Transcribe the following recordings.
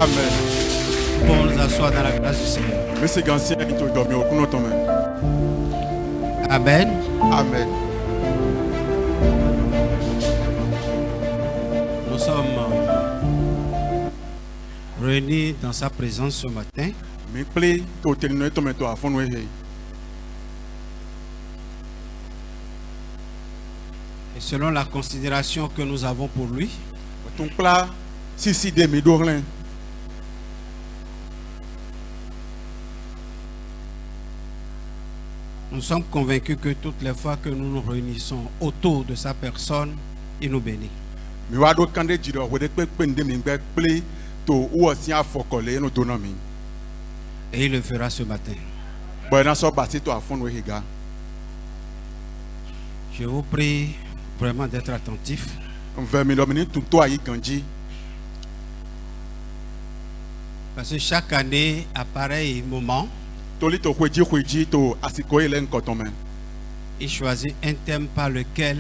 Amen. Pour nous asseoir dans la grâce du Seigneur. Monsieur Gansien, il te dormi au coup de main. Amen. Amen. Nous sommes réunis dans sa présence ce matin. Me plaît, tu te donnes ton méthode à fond. Et selon la considération que nous avons pour lui, ton plat, si des midorlins. nous sommes convaincus que toutes les fois que nous nous réunissons autour de sa personne, il nous bénit. Mais wa do kande jiro wo de pe ndé mi gbe plé to wo si afokole no dona mi. Et il le fera ce matin. Bon na so ba si to afon we higa. Je vous prie vraiment d'être attentifs. On veut me dominer tout to ayi kanji. Parce que chaque année, à pareil moment, Toli to kweji to asiko ile nkoton men. il choisit un thème par lequel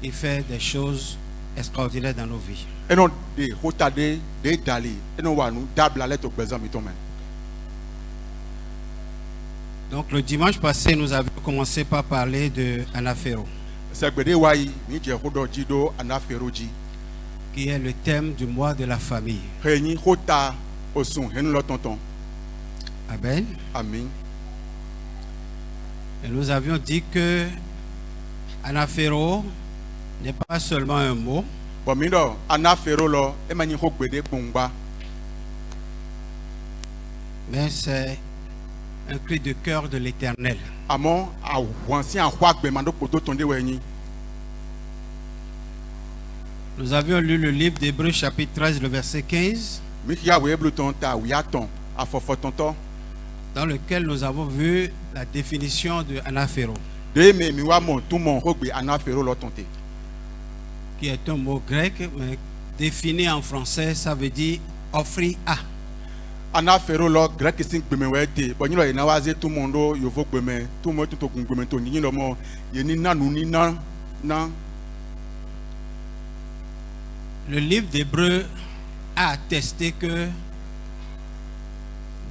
il fait des choses extraordinaires dans nos vies. Et non de hotade de dali et non wa nu dabla le to gbezan mi to men. Donc le dimanche passé, nous avions commencé par parler de Anafero, Segbede wayi ni je hodo jido anaferoji. qui est le thème du mois de la famille. Reni hota osun hen lo tonton. Amen. Amen. Et nous avions dit que Anafero n'est pas seulement un mot, Bon mi do anafero lo e mani ho gbede pongba. mais c'est un cri de cœur de l'Éternel. Amon a wansi an hwa gbe mando poto tonde wenyi. Nous avions lu le livre d'Hébreux chapitre 13, le verset 15, Mi ya we blu ton ta wi aton afofo tonton. dans lequel nous avons vu la définition de Anafero, De me mi wa mon tout mon ho gbe anafero lo tonte. qui est un mot grec, mais défini en français, ça veut dire offrir à. Anafero lo grek sin gbe me we de. Bo yin lo ina wa ze tout mondo yo vo gbe me tout mo to gun gbe me to yin lo mo ye ni nanu ni na na. Le livre d'Hébreux a attesté que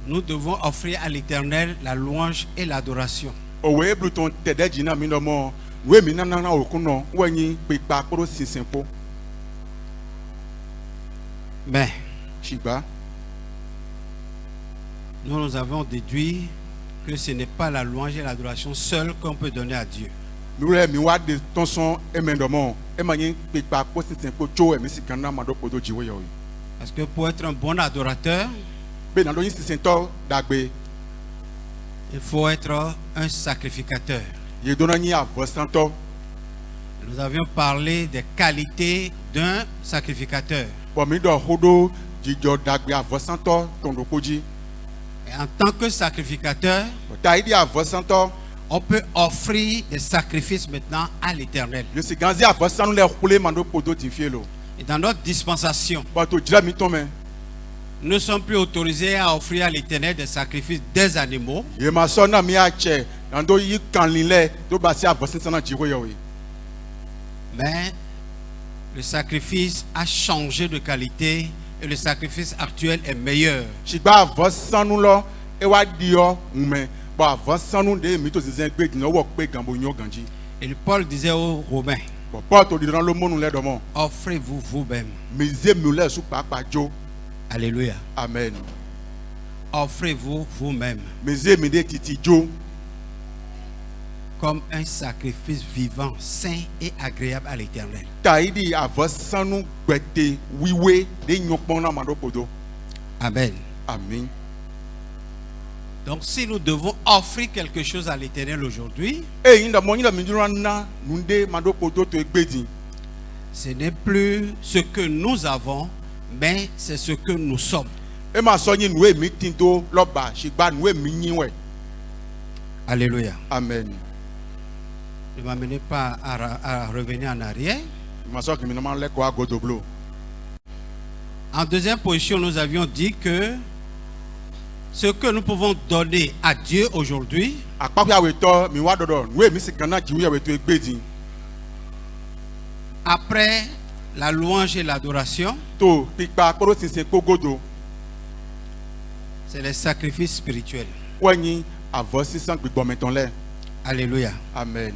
nous devons offrir à l'Éternel la louange et l'adoration. O we blu ton te de jina mi lo mo we mi na na na okuno wenyi pe pa koro sinsin po. Mais Shiba. nous avons déduit que ce n'est pas la louange et l'adoration seule qu'on peut donner à Dieu. Nous le mi wa de ton son e men do mo e mani pe pa ko sinsin po jo e mi si kan na ma do poto jiwe yo. Parce que pour être un bon adorateur, Be na do yin sinsin to dagbe. il faut être un sacrificateur. Ye dona yin avosanto. Nous avions parlé des qualités d'un sacrificateur. Bon mi do hodo jijo dagbe avosanto ton do koji. Et en tant que sacrificateur, Ta idi avosanto. on peut offrir des sacrifices maintenant à l'Éternel. Je suis ganzi avosanu le khule mando poto ti fielo. Et dans notre dispensation, Ba to jira mi ton men. nous ne sommes plus autorisés à offrir à l'Éternel des sacrifices des animaux, Ye ma so na mi a che ando yi kanlin le to ba si avosanto na jiwe yo. mais le sacrifice a changé de qualité et le sacrifice actuel est meilleur. Shigba avosanu lo e wa di yo nme. Ba avosanu de mi to zinzen gbe dino wo pe gambo nyo ganji. Et Paul disait aux Romains, Bon pas to di ran lo monu le do mo. offrez-vous vous-même. Mi ze mi le su papa jo. Alléluia. Amen. Offrez-vous vous-même Mi ze mi de titi jo. comme un sacrifice vivant, saint et agréable à l'Éternel. Ta idi avosanu gbete wiwe de nyopon na mando poto. Amen. Amen. Donc si nous devons offrir quelque chose à l'Éternel aujourd'hui, E yin da mo yin da mi duro na nunde mando poto to egbedin. ce n'est plus ce que nous avons, mais c'est ce que nous sommes. E ma so yin nu e mi tinto lo ba shigba nu e mi yin we. Alléluia. Amen. Ne m'amenez pas à revenir en arrière. Ma so ki mi no ma le ko agodoblo. En deuxième position, nous avions dit que ce que nous pouvons donner à Dieu aujourd'hui, Akpapi aweto mi wa dodo nu e mi si kan na jiwe aweto egbedin. après la louange et l'adoration, To pipa koro sinsin kogodo. C'est les sacrifices spirituels. Ouais ni avɔ sisan gbigbɔmetɔn lɛ. Alléluia. Amen.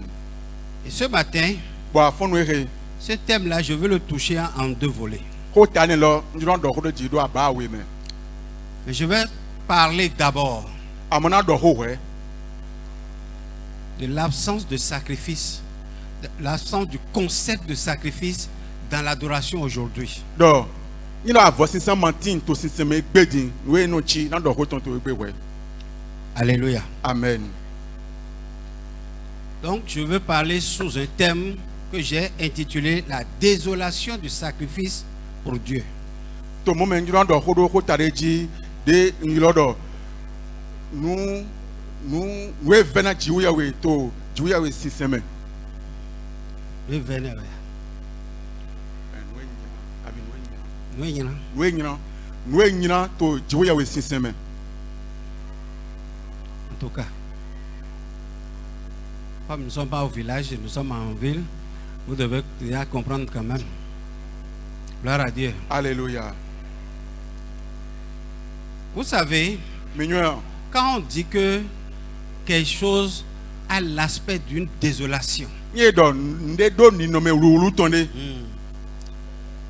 Et ce matin, Bon afɔnu ehe. ce thème-là, je veux le toucher en deux volets. Ko ta ne lɔ njurɔ dɔ ko do dzi do aba awoe me. Mais je vais parler d'abord Amona dɔ ho wɛ. de l'absence de sacrifice, de l'absence du concept de sacrifice dans l'adoration aujourd'hui. Dɔ nyina avɔ sisan mantin to sisan me gbedi we no tsi na dɔ ho tɔn to egbe wɛ. Alléluia. Amen. Donc, je veux parler sous un thème que j'ai intitulé la désolation du sacrifice pour Dieu. To mo me njurɔ dɔ ho do ko ta de dzi de nyilɔ dɔ nu we vena dziwu ya we to dziwu ya we sisan me. Le vénère. Nous y en Nue nyina to dziwu ya we sisan me. En tout cas, comme nous ne sommes pas au village, nous sommes en ville, vous devez déjà comprendre quand même. Gloire à Dieu. Alléluia. Vous savez, Menyɔ quand on dit que quelque chose a l'aspect d'une désolation, nye dɔ nde do ninɔmɛ wuluwulu tɔn de.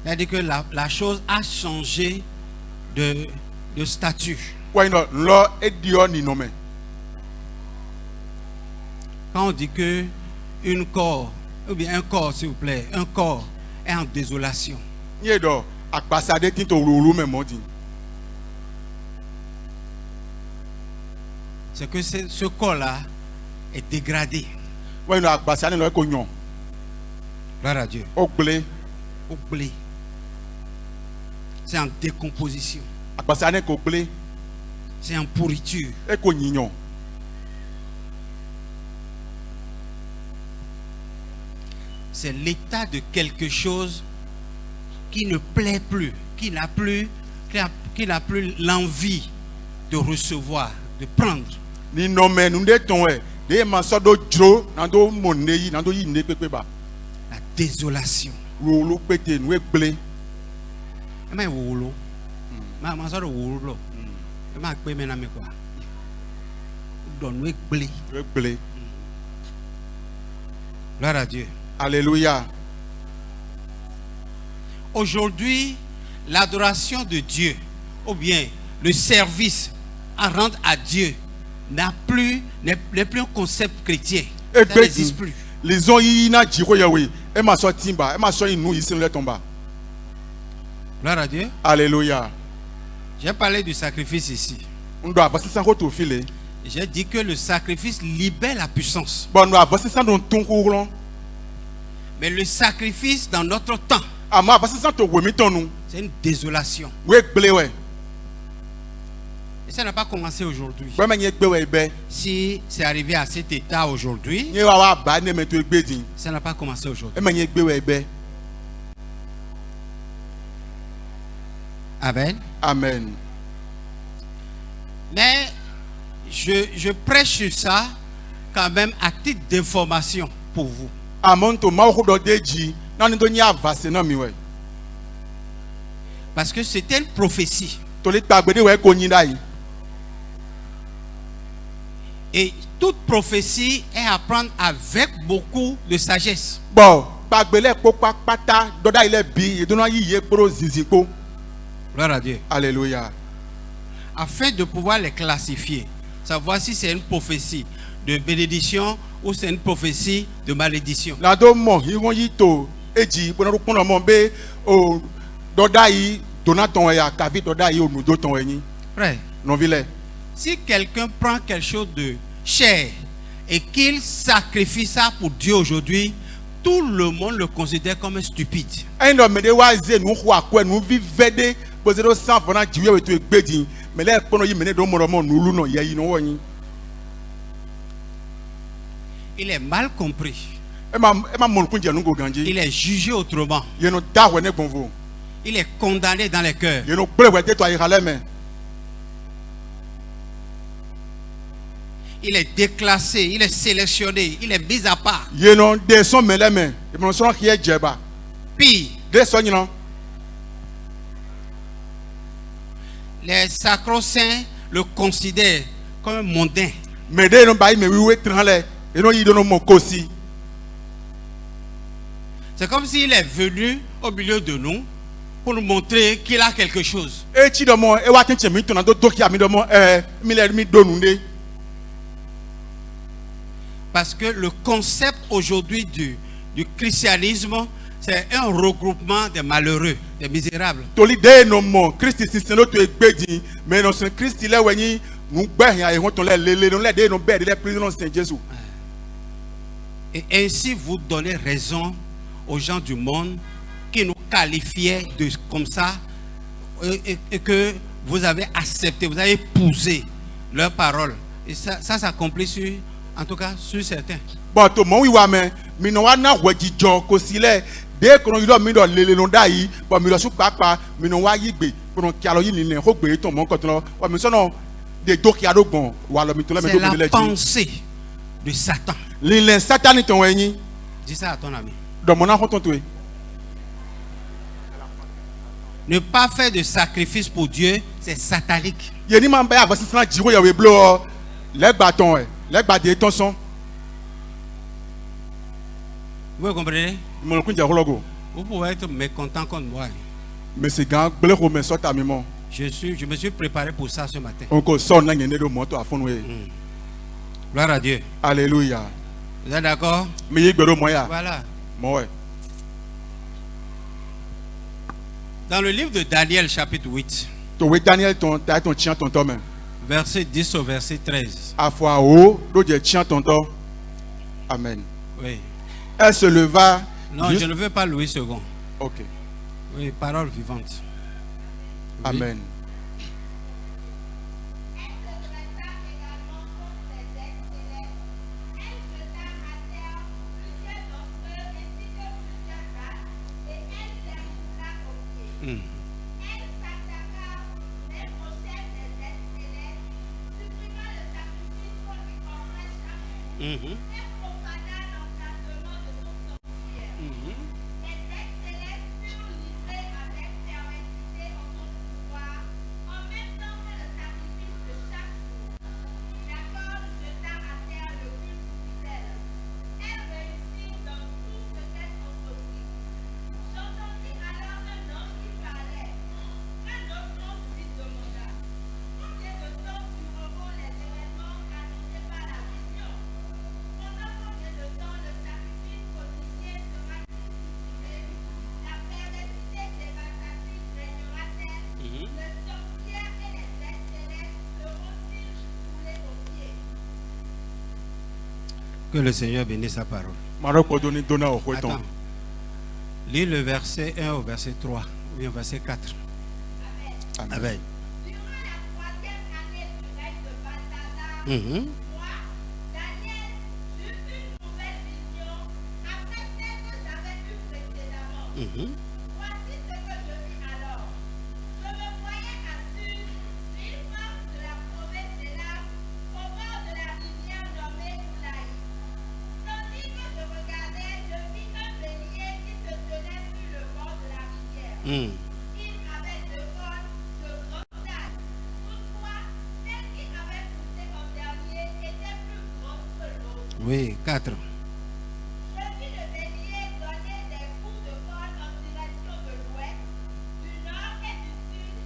c'est-à-dire que la chose a changé de statut. Wa yinɔ nlɔ ediɔ ninɔmɛ. Quand on dit que une corps, ou bien un corps s'il vous plaît, un corps est en désolation, Nye dɔ akpasa de ti to wuluwulu mɛ mɔ di. c'est que ce corps-là est dégradé. Wa yinɔ akpasa ne lɔ eko nyɔ. Gloire à Dieu. O gble. Oublié. C'est en décomposition. Akpasa ne ko gble. C'est en pourriture. Eko nyinyɔ. C'est l'état de quelque chose qui ne plaît plus, qui n'a plus l'envie de recevoir, de prendre. Ninɔmɛ nu de tɔn wɛ de ma sɔ do dzro na do mo ne yi na do yi ne kpekpe ba. La désolation. Wuluwulu kpete nu egble. Et mais wolo. Ma sort de wolo. Et ma pe mena me quoi. Donne nous blé. Nu egble. Gloire à Dieu. Alléluia. Aujourd'hui, l'adoration de Dieu, ou bien le service à rendre à Dieu, n'est plus un concept chrétien. Ça Egbe n'existe di plus. lizɔn yi na dzixo ya we e ma sɔ timba e ma sɔ inu yi sin lɛ tɔn ba. Gloire à Dieu. Alléluia. J'ai parlé du sacrifice ici. Ŋdɔ avɔ sisan ko to fi le. J'ai dit que le sacrifice libère la puissance. Bɔn ŋdɔ avɔ sisan do tun kukurɔ. Mais le sacrifice dans notre temps, Àmọ́ avɔ sisan to wemi tɔn nu. c'est une désolation. Nu egble wɛ. Et ça n'a pas commencé aujourd'hui. Bɛmɛ nye gbe wɛ bɛ. Si c'est arrivé à cet état aujourd'hui, Nye wa ba ne mɛ to egbe di. ça n'a pas commencé aujourd'hui. Ɛmɛ nye gbe wɛ bɛ. Amen. Amen. Mais je prêche sur ça quand même à titre d'information pour vous. Àmọ́ ntò máa kó dɔ de dzi nani tó nye avase na mi wɛ. Parce que c'était une prophétie. Toli gbàgbé de wɛ ko nyi da yi. Et toute prophétie est à prendre avec beaucoup de sagesse. Bɔn gbàgbé lɛ kpokpa kpata dɔda yi lɛ bi yedona yi ye kporo zizi kpo. Gloire à Dieu. Alléluia. Afin de pouvoir les classifier, savoir si c'est une prophétie de bénédiction ou c'est une prophétie de malédiction. Na do mɔ hiwɔn yi to edzi kpɔnɔ do kpɔnɔ mɔ be o dɔda yi dona tɔn wɛ ya kavi dɔda yi o nudo tɔn wɛ nyi. Frère, Nɔvi lɛ. si quelqu'un prend quelque chose de cher et qu'il sacrifie ça pour Dieu aujourd'hui, tout le monde le considère comme un stupide. Ɛyin dɔ mɛ de wa ze nu xɔ akɔɛ nu vi vɛ de kpɔse do san fana dziwuya wɛ to egbe di mɛ lɛ kpɔnɔ yi mɛ ne do mɔ dɔ mɔ nulu nɔ yɛ yi nɔ wɔ nyi. Il est mal compris. Ema mɔnukun jɛ nugo ganji. Il est jugé autrement. Yenu da wɛ ne gbɔnfo. Il est condamné dans les cœurs. Yenu gble wɛ de to ayi halɛ mɛ. Il est déclassé, il est sélectionné, il est mis à part. Yenu de sɔn mɛ lɛ mɛ ebɔnɔ sɔn kiyɛ jɛba. Pire, De sɔn nyina. les sacro-saints le considèrent comme un mondain. Mais dès non bail mais oui tranle et non y donne mon kosi. C'est comme s'il est venu au milieu de nous pour nous montrer qu'il a quelque chose. E ti do mo e wa tin chemi ton do doki ami do mo mi le mi donu nde. Parce que le concept aujourd'hui du christianisme, c'est un regroupement des malheureux, des misérables. Toli de no mo Christ sin lo to egbedin mais no sin Christ le weni nu gbe yan e won ton le no le de no be de prison Saint Jésus. Et ainsi vous donnez raison aux gens du monde qui nous qualifiaient de comme ça et que vous avez accepté, vous avez épousé leurs paroles. Et ça s'accomplit sur, en tout cas, sur certains. Bon to mo wi wa me mi no wa na wejijo ko sile de ko no yido mi do lele no da yi bo mi lo su papa mi no wa yi gbe ko no ki alo yi ni ne ko gbe ton mo ko ton wa mi so no de doki adogbon wa lo mi to le me C'est do mi la le ji pensée de Satan. lile Satan ton yin Dis ça à ton ami. do mo na ko ton to e. Ne pas faire de sacrifice pour Dieu, c'est satanique. Ye ni ma ba ya basi san jiwo ya we blo le gba ton le gba de ton son Vous comprenez? mo kun je hologo Vous pouvez être mécontent comme moi. mais c'est gang ble ko me so ta mi mo Je me suis préparé pour ça ce matin. on ko so na ngene do mo to afunu e. Gloire à Dieu. Alléluia. Vous êtes d'accord? Mi yi gbero mo ya Voilà. mo we. Dans le livre de Daniel, chapitre 8, To we Daniel ton ta ton chien ton to men. verset 10 au verset 13. Afwa o do je chien ton to. Amen. Oui. Elle se leva. Non, je ne veux pas Louis II. OK. Oui, parole vivante. Oui. Amen. Hmm. Mhm. Que le Seigneur bénisse sa parole. Maroko doni dona o hoton. Attends. Lis le verset 1 au verset 3, ou bien verset 4. Amen. Amen. Durant la troisième année du règne de Balthazar, Mhm. moi, Daniel, j'eus une nouvelle vision après celle que j'avais eue précédemment. Mhm. Voici ce que je vis alors. Je me voyais assis, ville forte de la province d'Élam, au bord de la rivière nommée Oulaï. Tandis que je regardais, je vis un bélier qui se tenait sur le bord de la rivière. Mhm. Il avait deux cornes de grande taille. Toutefois, celle qui avait poussé en dernier était plus grande que l'autre. Oui, 4. Je vis le bélier donner des coups de corne en direction de l'ouest, du nord et du sud.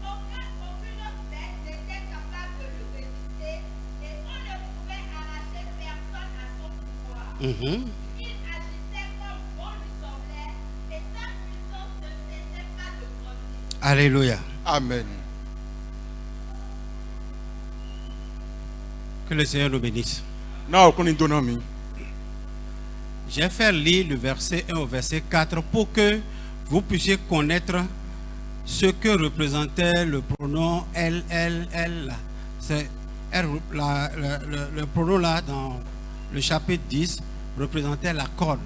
Aucune autre bête n'était capable de lui résister et on ne pouvait arracher personne à son pouvoir. Mhm. Il agissait comme bon lui semblait et sa puissance ne cessait pas de grandir. Alléluia. Amen. Que le Seigneur nous bénisse. Na o kuni dona mi. Je vais faire lire le verset 1 au verset 4 pour que vous puissiez connaître ce que représentait le pronom elle, là. C'est elle, le pronom là dans le chapitre 10 représentait la corne.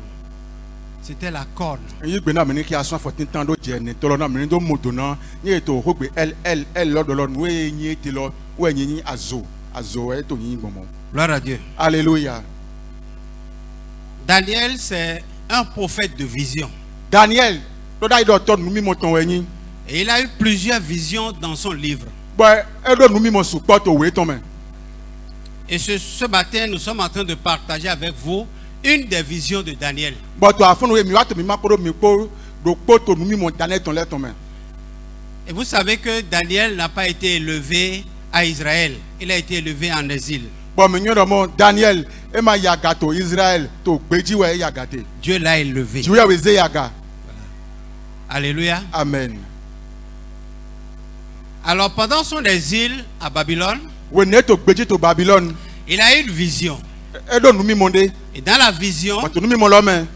C'était la corne. Yi gbe na mi ni ki aso for tin tan do je ni to lo na mi ni do mo dona ni to ho gbe el lo do lo we yin ti lo we yin azo e to yin gbomo. Gloire à Dieu. Alléluia. Daniel, c'est un prophète de vision. Daniel to dai do to mi mo ton we yin. Et il a eu plusieurs visions dans son livre. Bon, et donc nous mi mon support au wé ton mais. Et ce matin, nous sommes en train de partager avec vous une des visions de Daniel. Bon, toi à fond oui mi wa to mi ma ko mi ko do ko to nous mi mon Daniel ton là ton mais. Et vous savez que Daniel n'a pas été élevé à Israël. Il a été élevé en exil. Bon, mais nous mon Daniel et ma yaga to Israël to beji ouais yaga te. Dieu l'a élevé. Dieu ya weze yaga. Alléluia. Amen. Alors pendant son exil à Babylone, We ne to beji to Babylone. il a eu une vision. Et donc nous mi mondé. Et dans la vision, Bon, nous mi mon l'homme.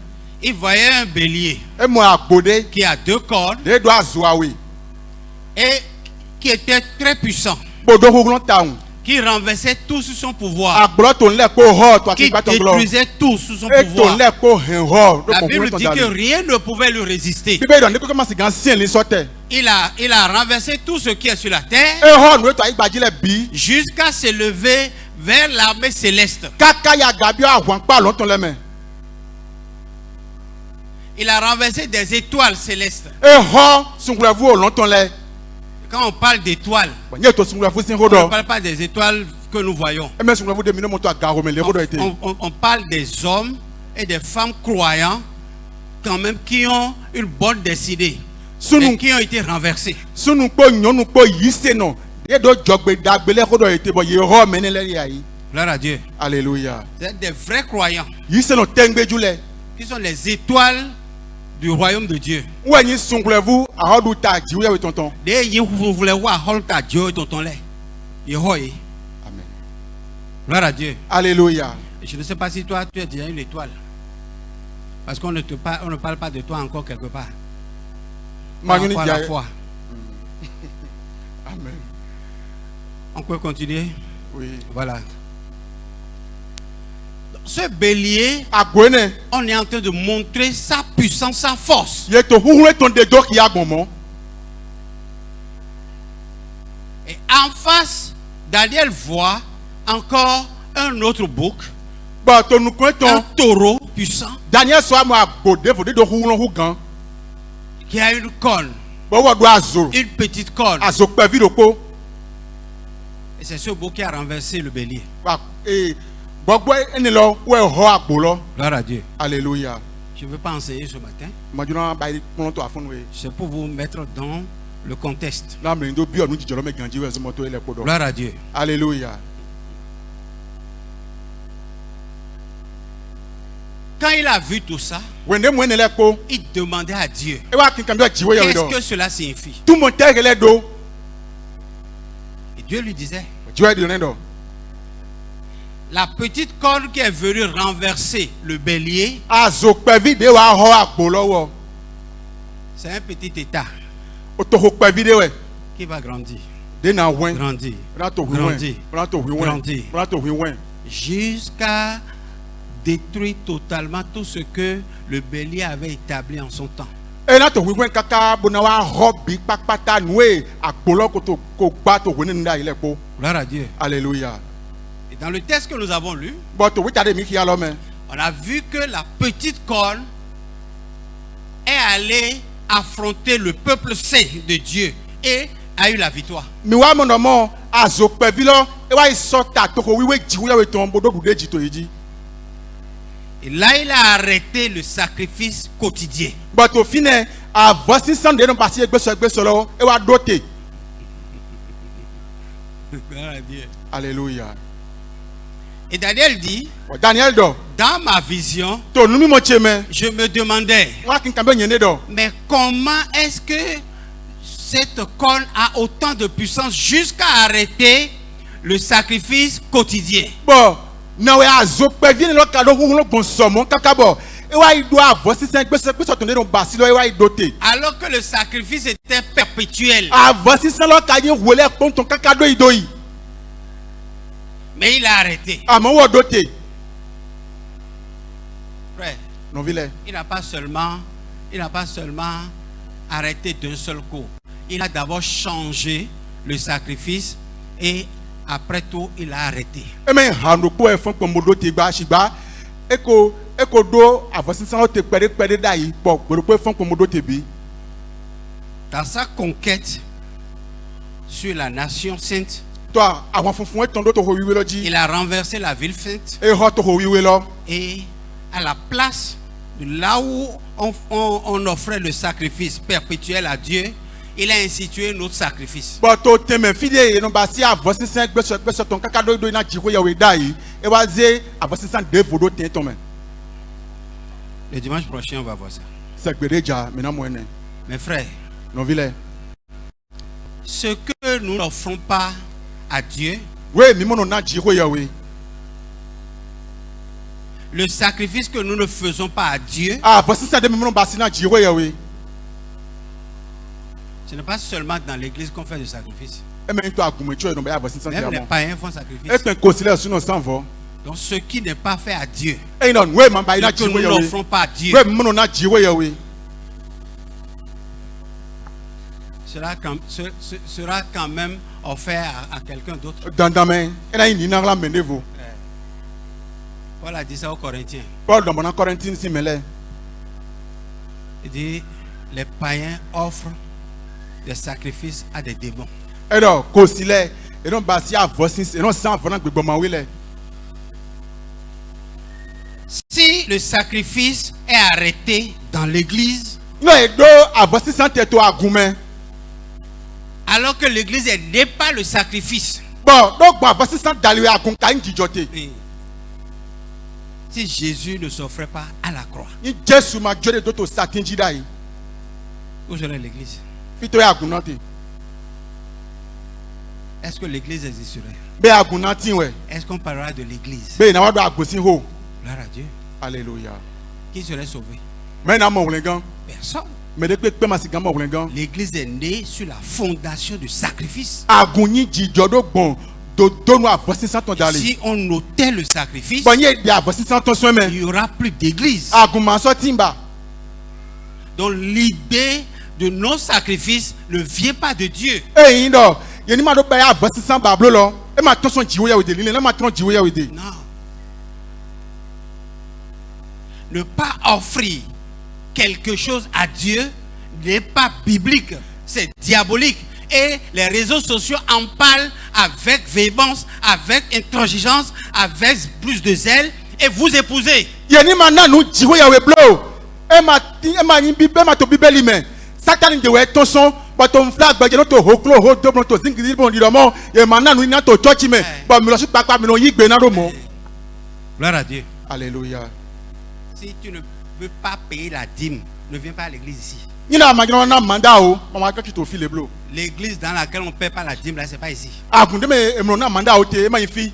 il voyait un bélier Et moi agbodé. qui a 2 cornes De do azwa oui. et qui était très puissant, Bodo ko glon taun. qui renversait tout sous son pouvoir, Agbolo ton le ko ho to qui aki ba ton glo. détruisait tout sous son Et ton pouvoir. le ko hen ho. La Bible dit que rien ne pouvait lui résister. Bible don ne ko comment c'est ancien li sortait. Il a renversé tout ce qui est sur la terre Et ho nous to igbaji le bi. jusqu'à s'élever vers l'armée céleste. Kaka ya gabi ahwan pa lon ton le men. Il a renversé des étoiles célestes. Et ho sungula vu lon ton le. Quand on parle d'étoiles, Bon nye to sungula vu sin on ne hodo. parle pas des étoiles que nous voyons. E men sungula vu de mino mon to agaro men le hodo été. On parle des hommes et des femmes croyants quand même qui ont une bonne destinée et Sunu qui ont été renversés. sunu po nyonu po yise no. E do jogbe dagbe le hodo été bo ye ho men le ya yi. Gloire à Dieu. Alléluia. C'est des vrais croyants Yise no tengbe jule. qui sont les étoiles du royaume de Dieu. Ou ni sungula vu a hodu ta jiwe we tonton. Des gens qui voulaient voir Holta Dieu tonton là. Amen. Gloire à Dieu. Alléluia. Je ne sais pas si toi tu es déjà une étoile. Parce qu'on ne parle pas de toi encore quelque part. Par Magni rapport à la dia. foi. Amen. On peut continuer. Oui. Voilà. Ce bélier, Agwene. on est en train de montrer sa puissance, sa force. Ye to huhule ton de do ki agbomo. Et en face, Daniel voit encore un autre bouc, Ba to nu ko un ton taureau puissant Daniel so am agbode fo de do huhule hu gan. qui a une corne, Bo wo do azo. une petite corne. Azo pe vi do ko. Et c'est ce bouc qui a renversé le bélier. Ba gbogbo eni lo we ho agbo lo. Gloire à Dieu. Alléluia. Je ne veux pas enseigner ce matin. Majuna ba ri pon to afun we. C'est pour vous mettre dans le contexte. Na me ndo bi onu jijolo me ganji we so moto ele podo. Gloire à Dieu. Alléluia. Quand il a vu tout ça, Wende mu eni le ko. il demandait à Dieu, E wa kin kan do jiwe ye we do. qu'est-ce que cela signifie? Tout mon terre le do. Et Dieu lui disait, Jiwe di rendo. la petite corne qui est venue renverser le bélier, Azo pe vi de wa ho agbo lowo. c'est un petit état O to ho pe vi de we. qui va grandir, De na wen. grandir, Na to wi Grandi. wen. Na to wi wen. Grandi. Na to wi wen. jusqu'à détruire totalement tout ce que le bélier avait établi en son temps. E na to wi wen kaka bona wa ho bi papata nwe agbo lo ko to ko gba to wen nda ile po. Gloire à Dieu. Alléluia. Et dans le texte que nous avons lu, But we tade mi ki alo men. on a vu que la petite corne est allée affronter le peuple saint de Dieu et a eu la victoire. Mi wa mo no mo azo pe vi lo e wa isota to ko wiwe jiwe we ton bodo du deji to eji. Et là, il a arrêté le sacrifice quotidien. But au fine a voici san de no pasi egbe so lo e wa dote. Gloire à Dieu. Alléluia. Et Daniel dit, Daniel do dans ma vision, to nu mi mo cheme je me demandais, wa kin kan be nyene do. mais comment est-ce que cette corne a autant de puissance jusqu'à arrêter le sacrifice quotidien? Bon na we azo pe vi ni lo ka do hu gbon so mo kaka bo e wa ido avosi san egbe so to ne do basi lo e wa idote. Alors que le sacrifice était perpétuel. Avosi san lo ka ye wole pon ton kaka do idoyi. Mais il a arrêté. Amo wo dote. Frère, Non vile. il n'a pas seulement arrêté d'un seul coup. Il a d'abord changé le sacrifice et après tout, il a arrêté. E men hanu ko e fun pon mo dote gba sigba e ko do avosi san o te pere da yi po gboro pe fun pon mo dote bi. Dans sa conquête sur la nation sainte. Toi, avant fonfon ton do to ho wiwe lo ji. Il a renversé la ville sainte. E ho to ho wiwe lo. Et à la place de là où on offrait le sacrifice perpétuel à Dieu, il a institué notre sacrifice. But to teme fide e no ba si avosisan gbeso ton kaka do na jiwo ya we dai. E wa ze avosisan de vodo ten ton men. Le dimanche prochain, on va voir ça. Se gbereja me na mo ene. Mes frères, Non vile. ce que nous n'offrons pas à Dieu, We mi mo no na jiwo ya we. le sacrifice que nous ne faisons pas à Dieu, Avosisan de mi mo no ba si na jiwo ya we. ce n'est pas seulement dans l'église qu'on fait du sacrifice. E me to agumo cho no ba avosisan Même dia les mo. païens font sacrifice. E ten kosile su no sanvo. Donc ce qui n'est pas fait à Dieu, E no we man ba ina ce que jiwo nous ya we. n'offrons pas à Dieu, We mi mo no na jiwo ya we. sera quand même offert à quelqu'un d'autre. Dandame, e na ni na la menevo. Paul a dit ça aux Corinthiens. Paul dans mon Corinthiens si mele. Il dit, les païens offrent des sacrifices à des démons. E do kosile e no ba si avosin e no san vona gbegbo ma we le. Si le sacrifice est arrêté dans l'église, No e do avosisan te to agume. alors que l'église n'est pas le sacrifice. Bon, do gba avosisan dali we agun ka njijote. Et si Jésus ne s'offrait pas à la croix, Ni Jesu ma jode do to satinji dai. où serait l'église? Fito ya agun nati. Est-ce que l'église existerait? Be agun nati we. Est-ce qu'on parlera de l'église? Be na wa do agosin ho. Gloire à Dieu. Alléluia. Qui serait sauvé? Me na mo wlengan. Personne. Me de pe ma sigan mo wlengan. L'église est née sur la fondation du sacrifice. Agun ni jijodo gbon do no avosisan ton dali. Si on ôtait le sacrifice, Bon ye de avosisan ton so il men. n'y aura plus d'église. Agun ma so timba. Donc l'idée de nos sacrifices ne vient pas de Dieu. E yin do, ye ni ma do ba avosisan bablo lo. E ma ton son jiwo ya we de lile, e ma ton jiwo ya we de. Non. Ne pas offrir quelque chose à Dieu n'est pas biblique, c'est diabolique. Et les réseaux sociaux en parlent avec véhémence, avec intransigeance, avec plus de zèle, et vous épousez. Ye ni ma na nu jiwo ya we blo. E ma ni bibe ma to bibeli me. Satan de we ton son, but on flag ba je no to hoklo ho do no to zingiri bon di do mo. Ye ma na nu na to church me. But mi lo su papa mi no yigbe na do mo. Gloire à Dieu. Alléluia. Si tu ne peux pas payer la dîme, ne viens pas à l'église ici. Ni na ma gina na manda o, mama ka ki to file blo. L'église dans laquelle on ne paie pas la dîme, là, c'est pas ici. Agun de me e mo na manda o te e ma fi.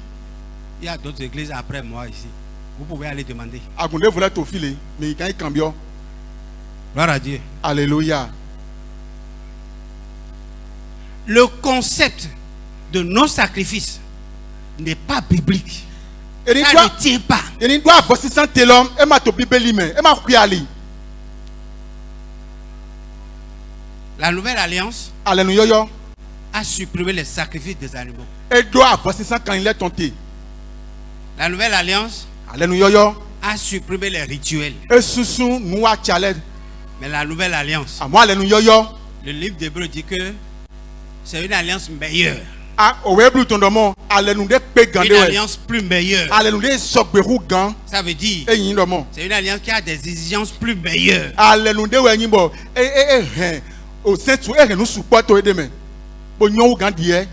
Il y a d'autres églises après moi ici. Vous pouvez aller demander. Agun de voulait to file, mais il kan cambio. Gloire à Dieu. Alléluia. Le concept de nos sacrifices n'est pas biblique. E ni Ça do ne tient pas. e ni do avosisan te lo, e ma to bibeli me, e ma ku ali. La nouvelle alliance Alenu yoyo. a supprimé les sacrifices des animaux. E do avosisan kan ile ton te. La nouvelle alliance Alenu yoyo. a supprimé les rituels. E susun nu wa chale. Mais la nouvelle alliance, Amo alenu yoyo. le livre d'Hébreux dit que c'est une alliance meilleure. A owe blu ton do mo, alenu de pe gande Une we. alliance plus meilleure. Alenu de sogberu gan. Ça veut dire, E yin do mo. c'est une alliance qui a des exigences plus meilleures. Alenu de we yin bo. Hen. O sentu e nu support to e de me. Bo nyon gan die.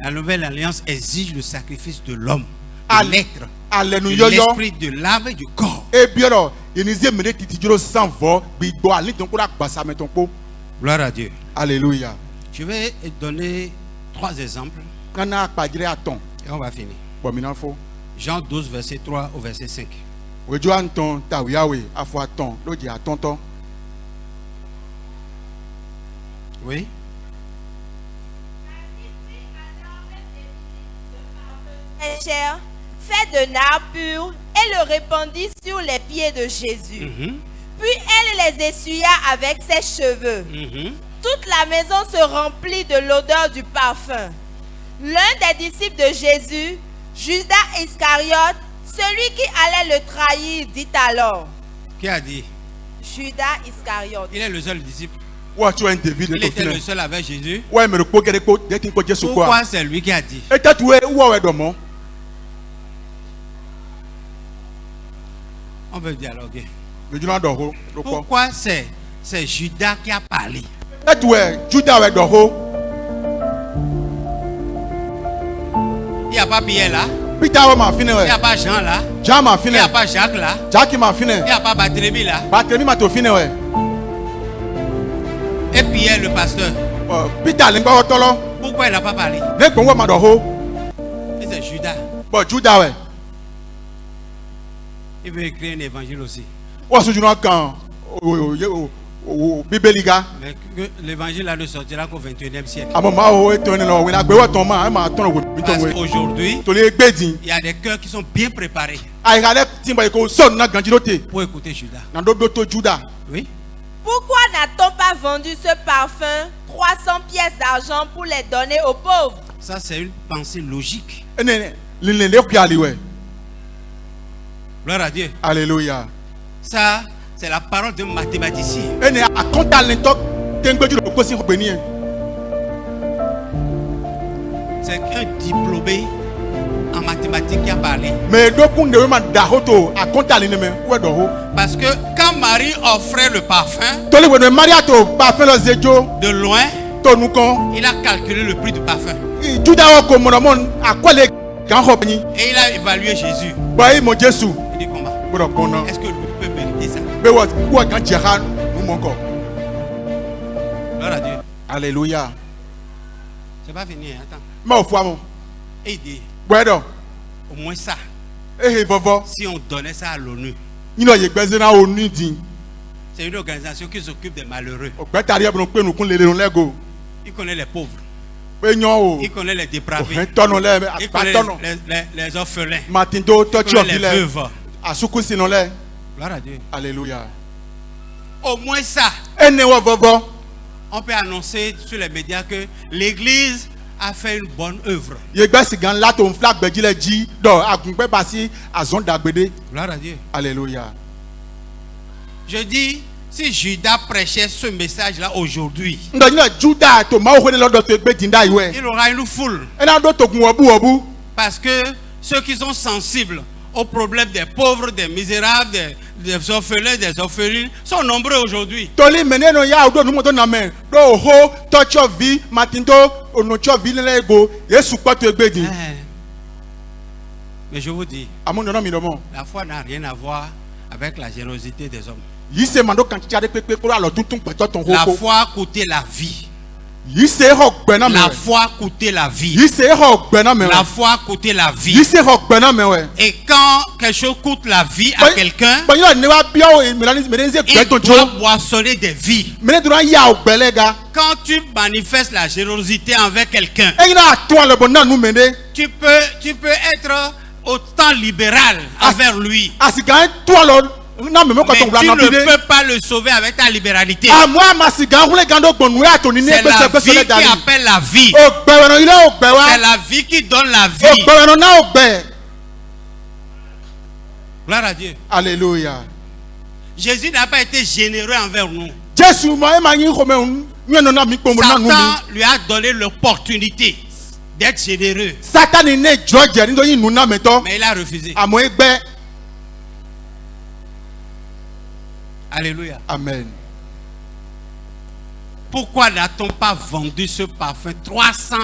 La nouvelle alliance exige le sacrifice de l'homme, de Al- l'être, Alenu de yoyo. l'esprit, de l'âme et du corps. E bioro, yenize me de titi juro san vo, bi gbo ali ton ko da gbasa me ton po. Gloire à Dieu. Alléluia. Je vais donner 3 exemples Nana akpajire aton. et on va finir. Bon minafo. Jean 12, verset 3 au verset 5. Wejo anton ta wiawe afo aton lo di atonton. Oui. Un chair fait de nard pur et le répandit sur les pieds de Jésus. Mhm. Puis elle les essuya avec ses cheveux. Mhm. Toute la maison se remplit de l'odeur du parfum. L'un des disciples de Jésus, Judas Iscariote, celui qui allait le trahir, dit alors. Qui a dit? Judas Iscariote. Il est le seul disciple. Ouais, tu es un David de Il ton était le film. seul avec Jésus. Ouais, mais le pot qu'elle est pot, dès qu'il peut dire ce quoi. Pourquoi c'est lui qui a dit? Et t'as trouvé où est dormant? On veut dialoguer. Le Dieu dort le quoi. Pourquoi c'est Judas qui a parlé? Et tu es Judas est dort. Il n'y a pas Pierre là. Peter m'a fini Il n'y a ouais. pas Jean là. Jean m'a Il fini. n'y a pas Jacques là. Jacques m'a fini. Il n'y a pas Barthélemy là. Barthélemy m'a tout fini ouais. Et Pierre le pasteur. Peter l'engba otolo. Pourquoi il n'a pas parlé? Ne kongo m'a dort. Et c'est Judas. Bon Judas ouais. Il veut écrire un évangile aussi. Ouais, ce jour quand au Bibeliga. Mais l'évangile là ne sortira qu'au 21e siècle. À moment où est tourné là, on a besoin ton main, m'a ton Parce ouais. qu'aujourd'hui, To les gbedin. il y a des cœurs qui sont bien préparés Ai galé timba ko son na ganjilote. pour écouter Judas. Na do to Judas. Oui. Pourquoi n'a-t-on pas vendu ce parfum 300 pièces d'argent pour les donner aux pauvres? Ça, c'est une pensée logique. Le piali ouais. Gloire à Dieu. Alléluia. Ça, c'est la parole d'un mathématicien. Ene a konta lentok tengbeju lo ko si ko beni. C'est un diplômé en mathématiques qui a parlé. Mais do kunde we ma da hoto a konta le me we do ho. Parce que quand Marie offrait le parfum, To le we Maria to pa fe lo zejo de loin, to nu kon. il a calculé le prix du parfum. Judas o ko mo mon akole gan ho beni. Et il a évalué Jésus. Ba mo Jesu. Il dit comment? Bro kono. Est-ce que lui peut mériter ça? Be what gan jehan nu mon ko. Gloire à Dieu. Alléluia. C'est pas fini, hein, attends. Ma o fwa mo. Et il dit, Bwedo. au moins ça, Eh vovo. si on donnait ça à l'ONU, Ni no ye gbeze na onu din. c'est une organisation qui s'occupe des malheureux. O gbe tari e bo pe nu kun lele nu lego. Il connaît les pauvres, Pe nyon o. il connaît les dépravés, O tono le il pa connaît tono. les orphelins, Martin do to il chi connaît les ofile. veuves. Asuku sinu le. Gloire à Dieu. Alléluia. Au moins ça, Ene wo vovo. on peut annoncer sur les médias que l'Église a fait une bonne œuvre. Ye gbe sigan la to nfla gbeji le ji do agunpe basi azon dagbede. Gloire à Dieu. Alléluia. Je dis, si Judas prêchait ce message-là aujourd'hui, Ndo ni Judas to ma o hwe lo do to gbe dinda iwe. il aura une foule. Ena do to gun obu. Parce que ceux qui sont sensibles aux problèmes des pauvres, des misérables, des orphelins, des orphelines, sont nombreux aujourd'hui. Toli meneno ya odo nu mo to na me. Do ho to cho vi Martin do onu cho vi le ego. Yesu pa to gbe din. Mais je vous dis, Amu no mi do mo. la foi n'a rien à voir avec la générosité des hommes. Yi se mando kan chiade pepe ko lo tuntun pe to ton La ho. foi a coûté la vie. Yi se ho gbe na me. La foi a coûté la vie. Yi se ho gbe na me. La foi a coûté la vie. Yi se ho gbe na me we. Et quand quelque chose coûte la vie à quelqu'un, But you know bio melani menenze il gbe to doit jo. boissonner des vies. Mene do ya o gbe lega. Quand tu manifestes la générosité envers quelqu'un, E na to le bon na nu mene. tu peux être autant libéral envers lui. Asigan to lo na me ko Mais to bla tu na ne bide. peux pas le sauver avec ta libéralité. Ah moi masigan hule gando gbonu ya to ni ne C'est la pese vie pese qui dali. appelle la vie. O gbe no ile o gbe C'est wa. la vie qui donne la O vie. gbe no na o gbe. Gloire à Dieu. Alléluia. Jésus n'a pas été généreux envers nous. Jesu ma e ma yin ko me un no na mi po mo na nu mi. Satan lui a donné l'opportunité d'être généreux. Satan ni ne George ni do yin nu na me to. Mais il a refusé. Amo egbe. Alléluia. Amen. Pourquoi n'a-t-on pas vendu ce parfum 300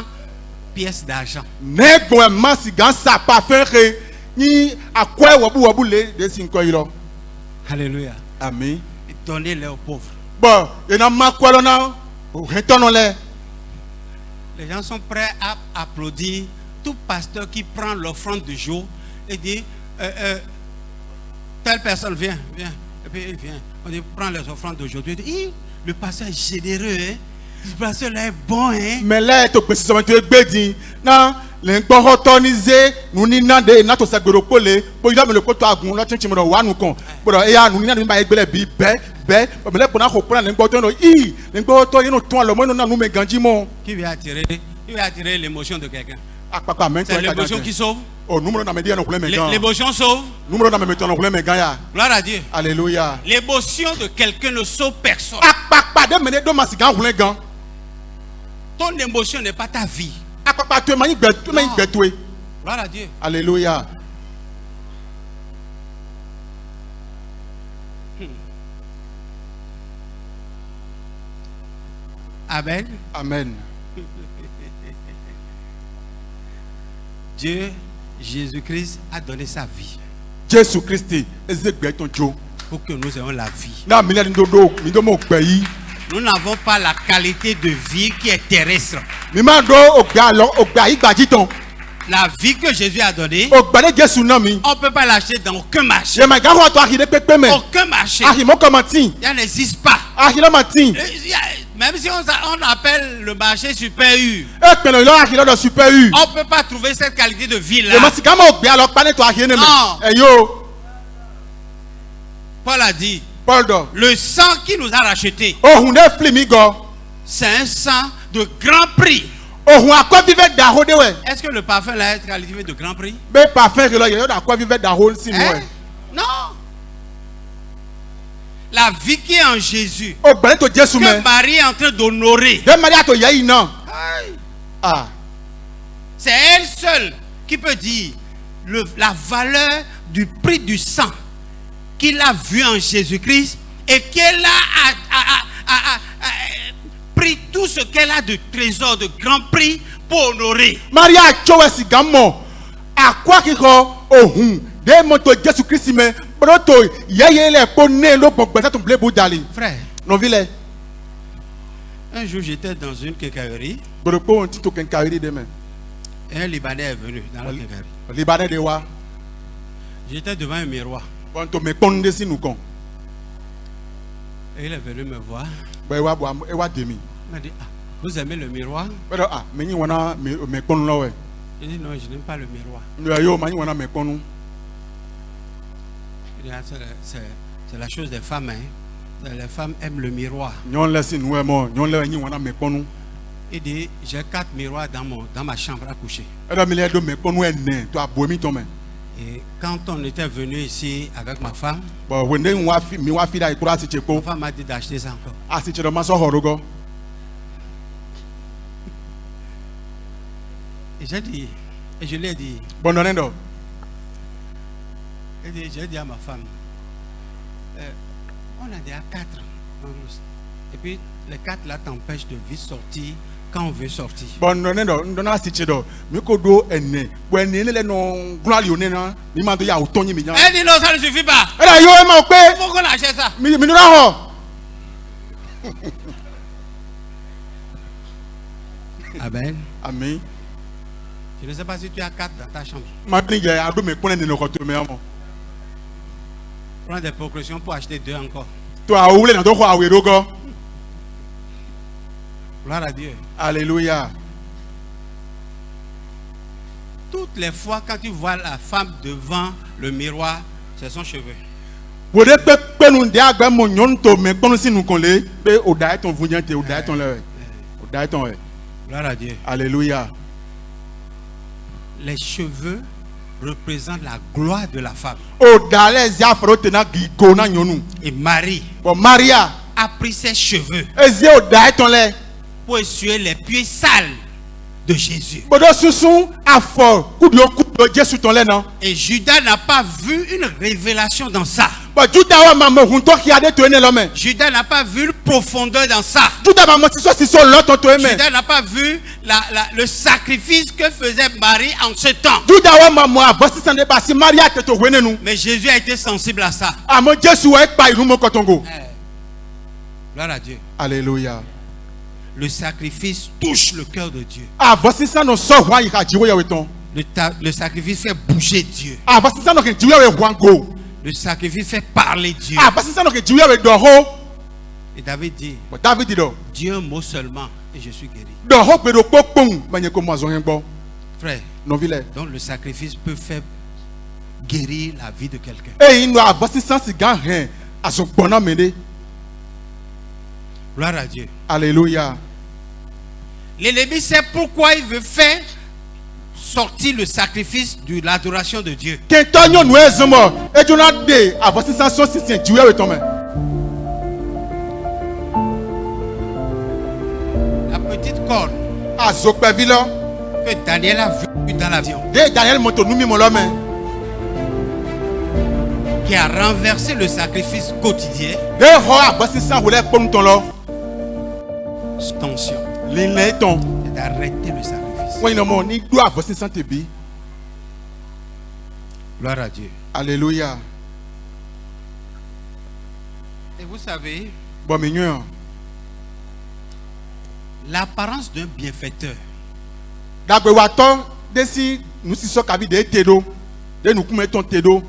pièces d'argent? Ne gbo ma sigan sa pa fe re ni akwa wobu le de sin ko iro. Alléluia. Amen. Et donnez-les aux pauvres. Bon, et na ma kwa lo na o retono le. Les gens sont prêts à applaudir tout pasteur qui prend l'offrande du jour et dit telle personne vient. Et puis il vient. On dit prends les offrandes d'aujourd'hui. Il dit le pasteur est généreux. Hein? Le pasteur là est bon. Hein? Mais là to pesi so to egbe din na le ngbo hotonize nu ni na de na to se gbero pole bo ida me le poto agun lo chin chin mo wa nu kan bo e ya nu ni na mi ba egbele bi be bo me le pona ko pona le ngbo to no le ngbo to yin to lo mo no na nu me ganji mo. Qui veut attirer l'émotion de quelqu'un? Akpakpa mento C'est l'émotion qui sauve. Oh, numéro na media no kule megan. L'émotion sauve. Numéro na meto no kule megan ya. Gloire à Dieu. Alléluia. L'émotion de quelqu'un ne sauve personne. Akpakpa de mene do masigan kule gan. Ton émotion n'est pas ta vie. Akpakpa to mani gbe to mani gbe toé. Gloire à Dieu. Alléluia. Amen. Amen. Dieu, Jésus-Christ, a donné sa vie Jésus Christ eze gbe ton jo. pour que nous ayons la vie. Na mi le ndodo mi do mo gbe yi. Nous n'avons pas la qualité de vie qui est terrestre. Mi ma do ogba lo ogba igbaji ton. La vie que Jésus a donnée, Ogba de Jésus na mi. on ne peut pas l'acheter dans aucun marché. Je ma ga ho to ahide pepe me. Aucun marché. Ahi mo komantin. Il n'existe pas. Ahile matin. Même si on appelle le marché Super U, E pelo lo ahile do super u. on ne peut pas trouver cette qualité de vie Le là. masika mo ogba lo pa ne to ahile ne me. Non. E yo Paul a dit, Paul do. le sang qui nous a rachetés, Ohun de flimi go. c'est un sang de grand prix. Ohun akwa vive da ho de we. Est-ce que le parfum là est qualifié de grand prix? Be parfum ke lo yo da akwa vive da ho si mo Hein? e. Non. La vie qui est en Jésus, Ogba to Jésus que me. Marie est en train d'honorer, De Maria to yayi na. Ah. c'est elle seule qui peut dire la valeur du prix du sang qu'il a vu en Jésus-Christ et qu'elle a pris tout ce qu'elle a de trésor, de grand prix pour honorer. Maria chowe sigamo. Akwa ki ko ohun de mo to Jésus Christ me. Broto yeye le po ne lo gbogbo sa to ble bu dali. Frère, No vile. un jour j'étais dans une quincaillerie Bropo on ti to kenkari de me. et un Libanais est venu dans la quincaillerie. Libanais de wa. J'étais devant un miroir Bon to me konde si nou kon. et il est venu me voir. Be wa bo e wa demi. Il m'a dit, ah, vous aimez le miroir? Pero ah me ni wana me kon lo we. Il dit, non, je n'aime pas le miroir. Yo ma ni wana me konu. Il dit, ah, c'est la chose des femmes. Hein. Les femmes aiment le miroir. Nyon le si nou e mo, nyon le ni wana me konu. Il dit, j'ai 4 miroirs dans ma chambre à coucher. E do mi le do me konu e ne to abomi to me. Et quand on était venu ici avec ma femme, Bon wende nwa fi mi wa fi da ikura si ma cheko. femme m'a dit d'acheter ça encore. Asi che do ma so horogo. Et j'ai dit, et je lui ai dit, Bon no ndo. j'ai dit à ma femme, on a déjà 4. Et puis les 4 là t'empêchent de vite sortir quand on veut sortir. Bon no ndo na si che do. Mi ko do ene. Bo ene le no glali one na. Mi ma do ya otonyi mi jan. Elle dit non, ça ne suffit pas. E da yo e ma o Il pe. faut qu'on achète ça. Mi no ra ho. Amen. Amen. Je ne sais pas si tu as 4 dans ta chambre. Ma ni je ado me kone ne no ko to me amo. Prends des précautions pour acheter 2 encore. To a wule na to ho awero go. Gloire à Dieu. Alléluia. Toutes les fois quand tu vois la femme devant le miroir, c'est son cheveu. Wo de pe nu de agbe mo nyon to me konu si nu kon le pe o da ton vunyan te o da ton le. O da ton e. Gloire à Dieu. Alléluia. Les cheveux représentent la gloire de la femme. O da le zia fro te na gi ko na nyonu. Et Marie Bon Maria a pris ses cheveux ezi o da ton le. pour essuyer les pieds sales de Jésus. Bodo susun afo kudo Jésus ton le na. Et Judas n'a pas vu une révélation dans ça. Bon Juda wa ma mo hun to ki ade to ene lo me. Judas n'a pas vu une profondeur dans ça. Juda ma mo si so lo ton to eme. Judas n'a pas vu le sacrifice que faisait Marie en ce temps. Juda wa ma mo avosi sande ba si Maria te to wene nu. Mais Jésus a été sensible à ça. Amo Jésus wa pa iru mo kotongo. Gloire à Dieu. Alléluia. Le sacrifice touche le cœur de Dieu. Avosi san no so wa yi ka jiwo ya weton. Le sacrifice fait bouger Dieu. Avosi san no ke jiwo ya we wango. Le sacrifice fait parler Dieu. Avosi san no ke jiwo ya we do ho. Et David dit, But David do. Dieu un mot seulement et je suis guéri. Do ho pe do popon manye ko mo azon yen gbo. Frère, No vile. donc le sacrifice peut faire guérir la vie de quelqu'un. E inu avosi san si gan hen azon gbona mede. Gloire à Dieu. Alléluia. L'ennemi sait pourquoi il veut faire sorti le sacrifice de l'adoration de Dieu. Kentonyo nous ezmo. Et tu n'as de avant 666 Dieu est tombé. La petite corne Ah zokpevilo. que Daniel a vue dans l'avion, De Daniel monto nous mi molome. qui a renversé le sacrifice quotidien, De ho avant 600 roulé pour ton lo. tension, L'ineton. c'est d'arrêter le sacrifice. Oui non mon ni do avant 600 tebi. Gloire à Dieu. Alléluia. Et vous savez, Bon mignon. l'apparence d'un bienfaiteur Dagbe wato desi nous si so kabi de tedo. De nous kume ton tedo.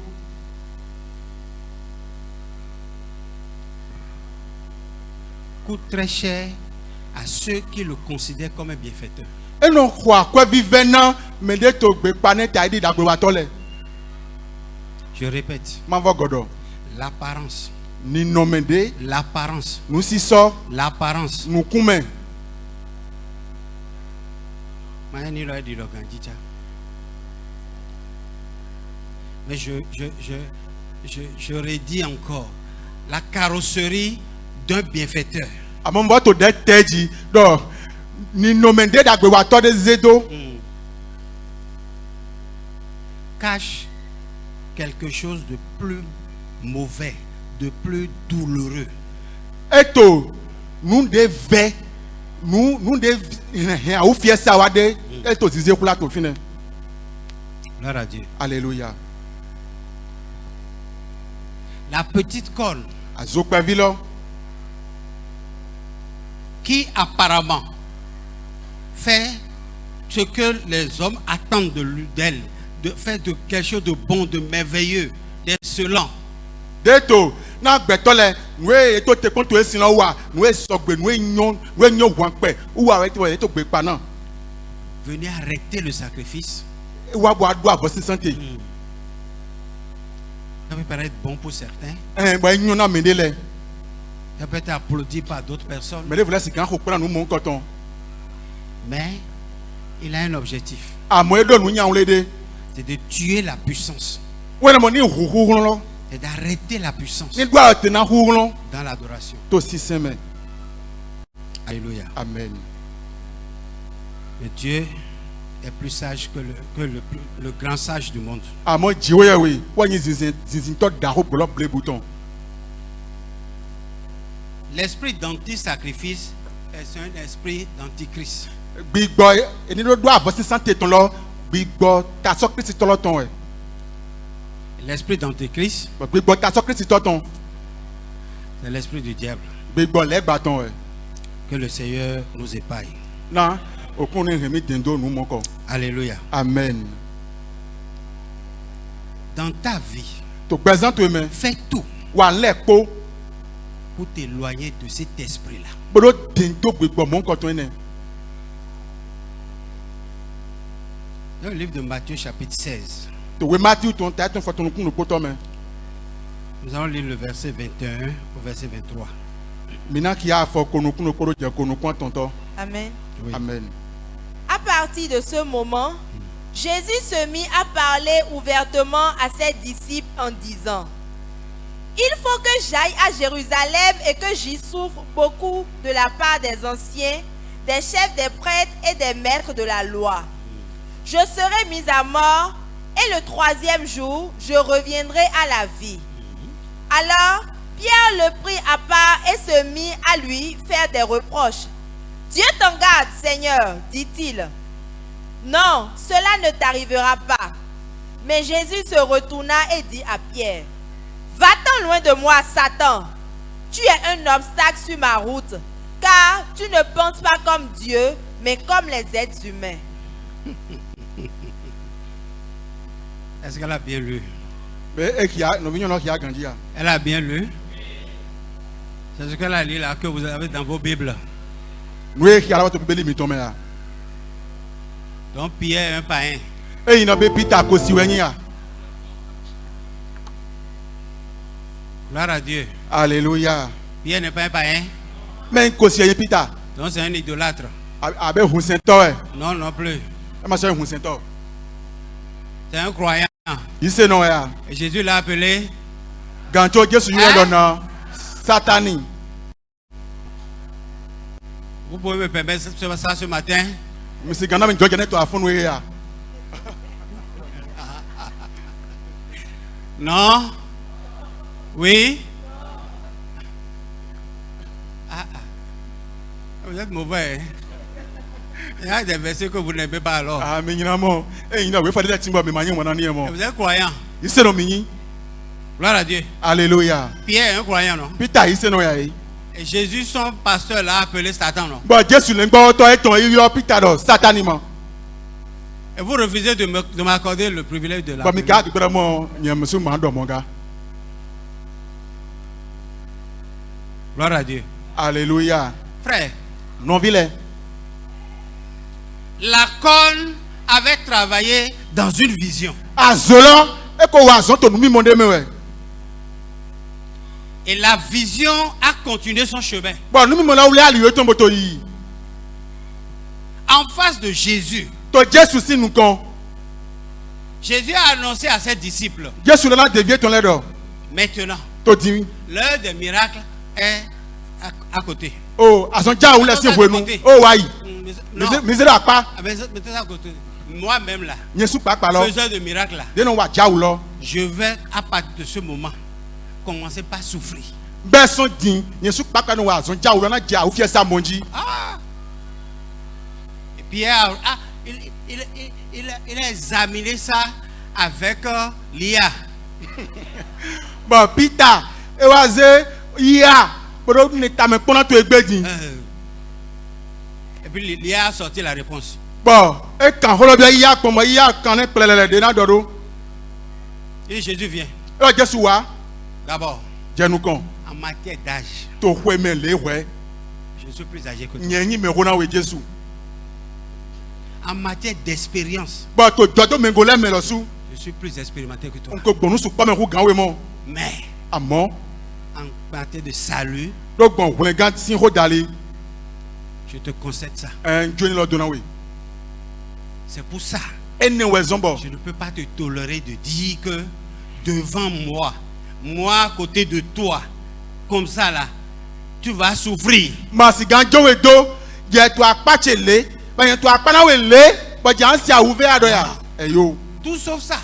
coûte très cher à ceux qui le considèrent comme un bienfaiteur. Et non quoi quoi vivant mais de to gbe pané ta di dagbe wato le. Je répète, Mavo godo. l'apparence, Ni nomende l'apparence, nous si so l'apparence. nous kume. Mayani l'a dit l'organditia. Mais je redis encore, la carrosserie d'un bienfaiteur Amon voto de teji do ni nomende dagbe wato de zedo. cache quelque chose de plus mauvais, de plus douloureux. Eto nous devons nous devons ou fier ça wa de eto zize kula to fine. Gloire à Dieu. Alléluia. La petite corne Azokpevilo qui apparemment fait ce que les hommes attendent d'elle, de faire de quelque chose de bon, de merveilleux, d'excellent. deto na gbeto le nous eto te kon to esin lo wa nous e sogbe nous e nyon wan pe wa we to eto gbe pa na Venez arrêter le sacrifice. wa bo adu avosi santé Ça peut paraître bon pour certains. ba nyon na mede le Ça peut être applaudi par d'autres personnes. mais le vle si kan ko pra nous mon coton Mais il a un objectif. amo edo nous nya wle de C'est de tuer la puissance. we na mo ni huhu lo C'est d'arrêter la puissance ni do te na huhu lo dans l'adoration. to si seme. Alléluia. Amen. Mais Dieu est plus sage que le grand sage du monde. Amo jiwe ya we wa nyi zizin to da ho blo ble bouton. L'esprit d'anti-sacrifice est un esprit d'antichrist. Gbigbo eni do avosi santé ton lo gbigbo ta so Kristi to lo ton e. L'esprit d'antichrist, Gbigbo ta so Kristi to ton. c'est l'esprit du diable. Gbigbo le gba ton e. Que le Seigneur nous épargne. Na okun ni remi dendo nu mo ko. Alléluia. Amen. Dans ta vie, To gbezan to me fais tout wa le po pour t'éloigner de cet esprit-là. bodo dendo gbigbo mo ko ton ne. Dans le livre de Matthieu chapitre 16, To we Matthew ton ta ton foton kun no poto me. nous allons lire le verset 21 au verset 23. Mina ki a fo kono kun no poro je kono kon tonto. Amen. Oui. Amen. À partir de ce moment, Jésus se mit à parler ouvertement à ses disciples en disant: il faut que j'aille à Jérusalem et que j'y souffre beaucoup de la part des anciens, des chefs des prêtres et des maîtres de la loi. Je serai mis à mort et le troisième jour, je reviendrai à la vie. Alors, Pierre le prit à part et se mit à lui faire des reproches. Dieu t'en garde, Seigneur, dit-il. Non, cela ne t'arrivera pas. Mais Jésus se retourna et dit à Pierre: va-t'en loin de moi, Satan. Tu es un obstacle sur ma route, car tu ne penses pas comme Dieu, mais comme les êtres humains. Est-ce qu'elle a bien lu? Mais e ki a no vinyo no ki a ganji a. Elle a bien lu. C'est ce qu'elle a lu là que vous avez dans vos Bibles. Nou e ki a la to beli mi ton me a. Donc Pierre est un païen. E ina be Peter ko si wenyi a. Gloire à Dieu. Alléluia. Pierre n'est pas un païen. Men ko si Peter. Donc c'est un idolâtre. Abe hun sento e. Non, non plus. E ma so hun sento. C'est un croyant. Ise no ya. Et Jésus l'a appelé. Gancho Jésus yé donna Satani. Vous pouvez me permettre ça ce matin? Monsieur Gana mi joje neto afun we ya. Non? Oui? Vous êtes mauvais. Il y a des versets que vous n'aimez pas alors. Ah mi nyina mo. Eh nyina we fa de timbo mi manyi wona ne mo. Vous êtes croyant. Ise no mi. Gloire à Dieu. Alléluia. Pierre est un croyant, non? Peter ise no ya yi. Et Jésus, son pasteur, l'a appelé Satan, non? Bon Jésus le gbo to eton yo Peter do Satani mo. Et vous refusez de m'accorder le privilège de Bon mi l'appeler. ka gbere mo nyam su ma do mo ga. Gloire à Dieu. Alléluia. Frère, Non vile. Lacon avait travaillé dans une vision. Azolo e ko wa zon to nu mi mo de me we. Et la vision a continué son chemin. Bon nu mi mo la wule ali yo to moto yi. En face de Jésus, To Jésus si nu kon. Jésus a annoncé à ses disciples, Jésus la devie ton le do. maintenant, To di. l'heure des miracles est à côté. Oh, azon ja ou laisse vous nous. Oh wai. Non, Misera pa. mettez ça à côté. Moi-même là, Yesu pa pa lo. faiseur de miracles là, De no wa ja ou lo. je vais à partir de ce moment commencer par souffrir. Be son din, Yesu pa pa no wa azon ja ou lo na ja ou fie sa monji. Et Pierre, il a examiné ça avec Lia. Bon Peter, e wa ze ya. Bodo ni ta me pona to egbe din. Et puis Lia a sorti la réponse. Bon, e kan holo bia ya pomo ya kan ne plelele de na dodo. Et Jésus vient. E Jésus wa D'abord, je nu kon. en matière d'âge, To hwe me le hwe. je suis plus âgé que toi. Nyenyi me rona we Jésus. En matière d'expérience, Bon to dodo me ngole me lo su. je suis plus expérimenté que toi. On ko gbonu su pa me hu gan we mo. Mais Amo en matière de salut, do gbon hwe gan sin ho dali. je te concède ça. En joni lo dona we. C'est pour ça, Ene we zombo. je ne peux pas te tolérer de dire que devant moi à côté de toi, comme ça là, tu vas souffrir. Masi gan jowe do, je to akpache le, ba yen to akpana we le, ba jan si a ouve ado ya. Eyo. Tout sauf ça.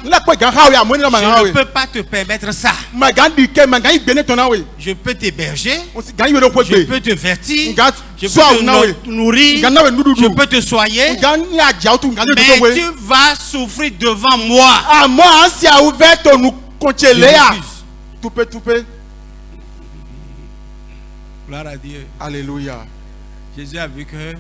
La ko gan ha we amoni na ma Je ha ne we. peux pas te permettre ça. Ma gan di ke ma gan igbene to na we. Je peux t'héberger, On si gan yoro ko je gbe. peux te vertir, Nga je so peux na we. te nourrir, Gan na we je nududu. peux te soigner, Gan ni aja tu gan de mais to we. tu vas souffrir devant moi. Amo an si a ouve to nu konche Je le ya. refuse. Toupe. Gloire à Dieu. Alléluia. Jésus a vu que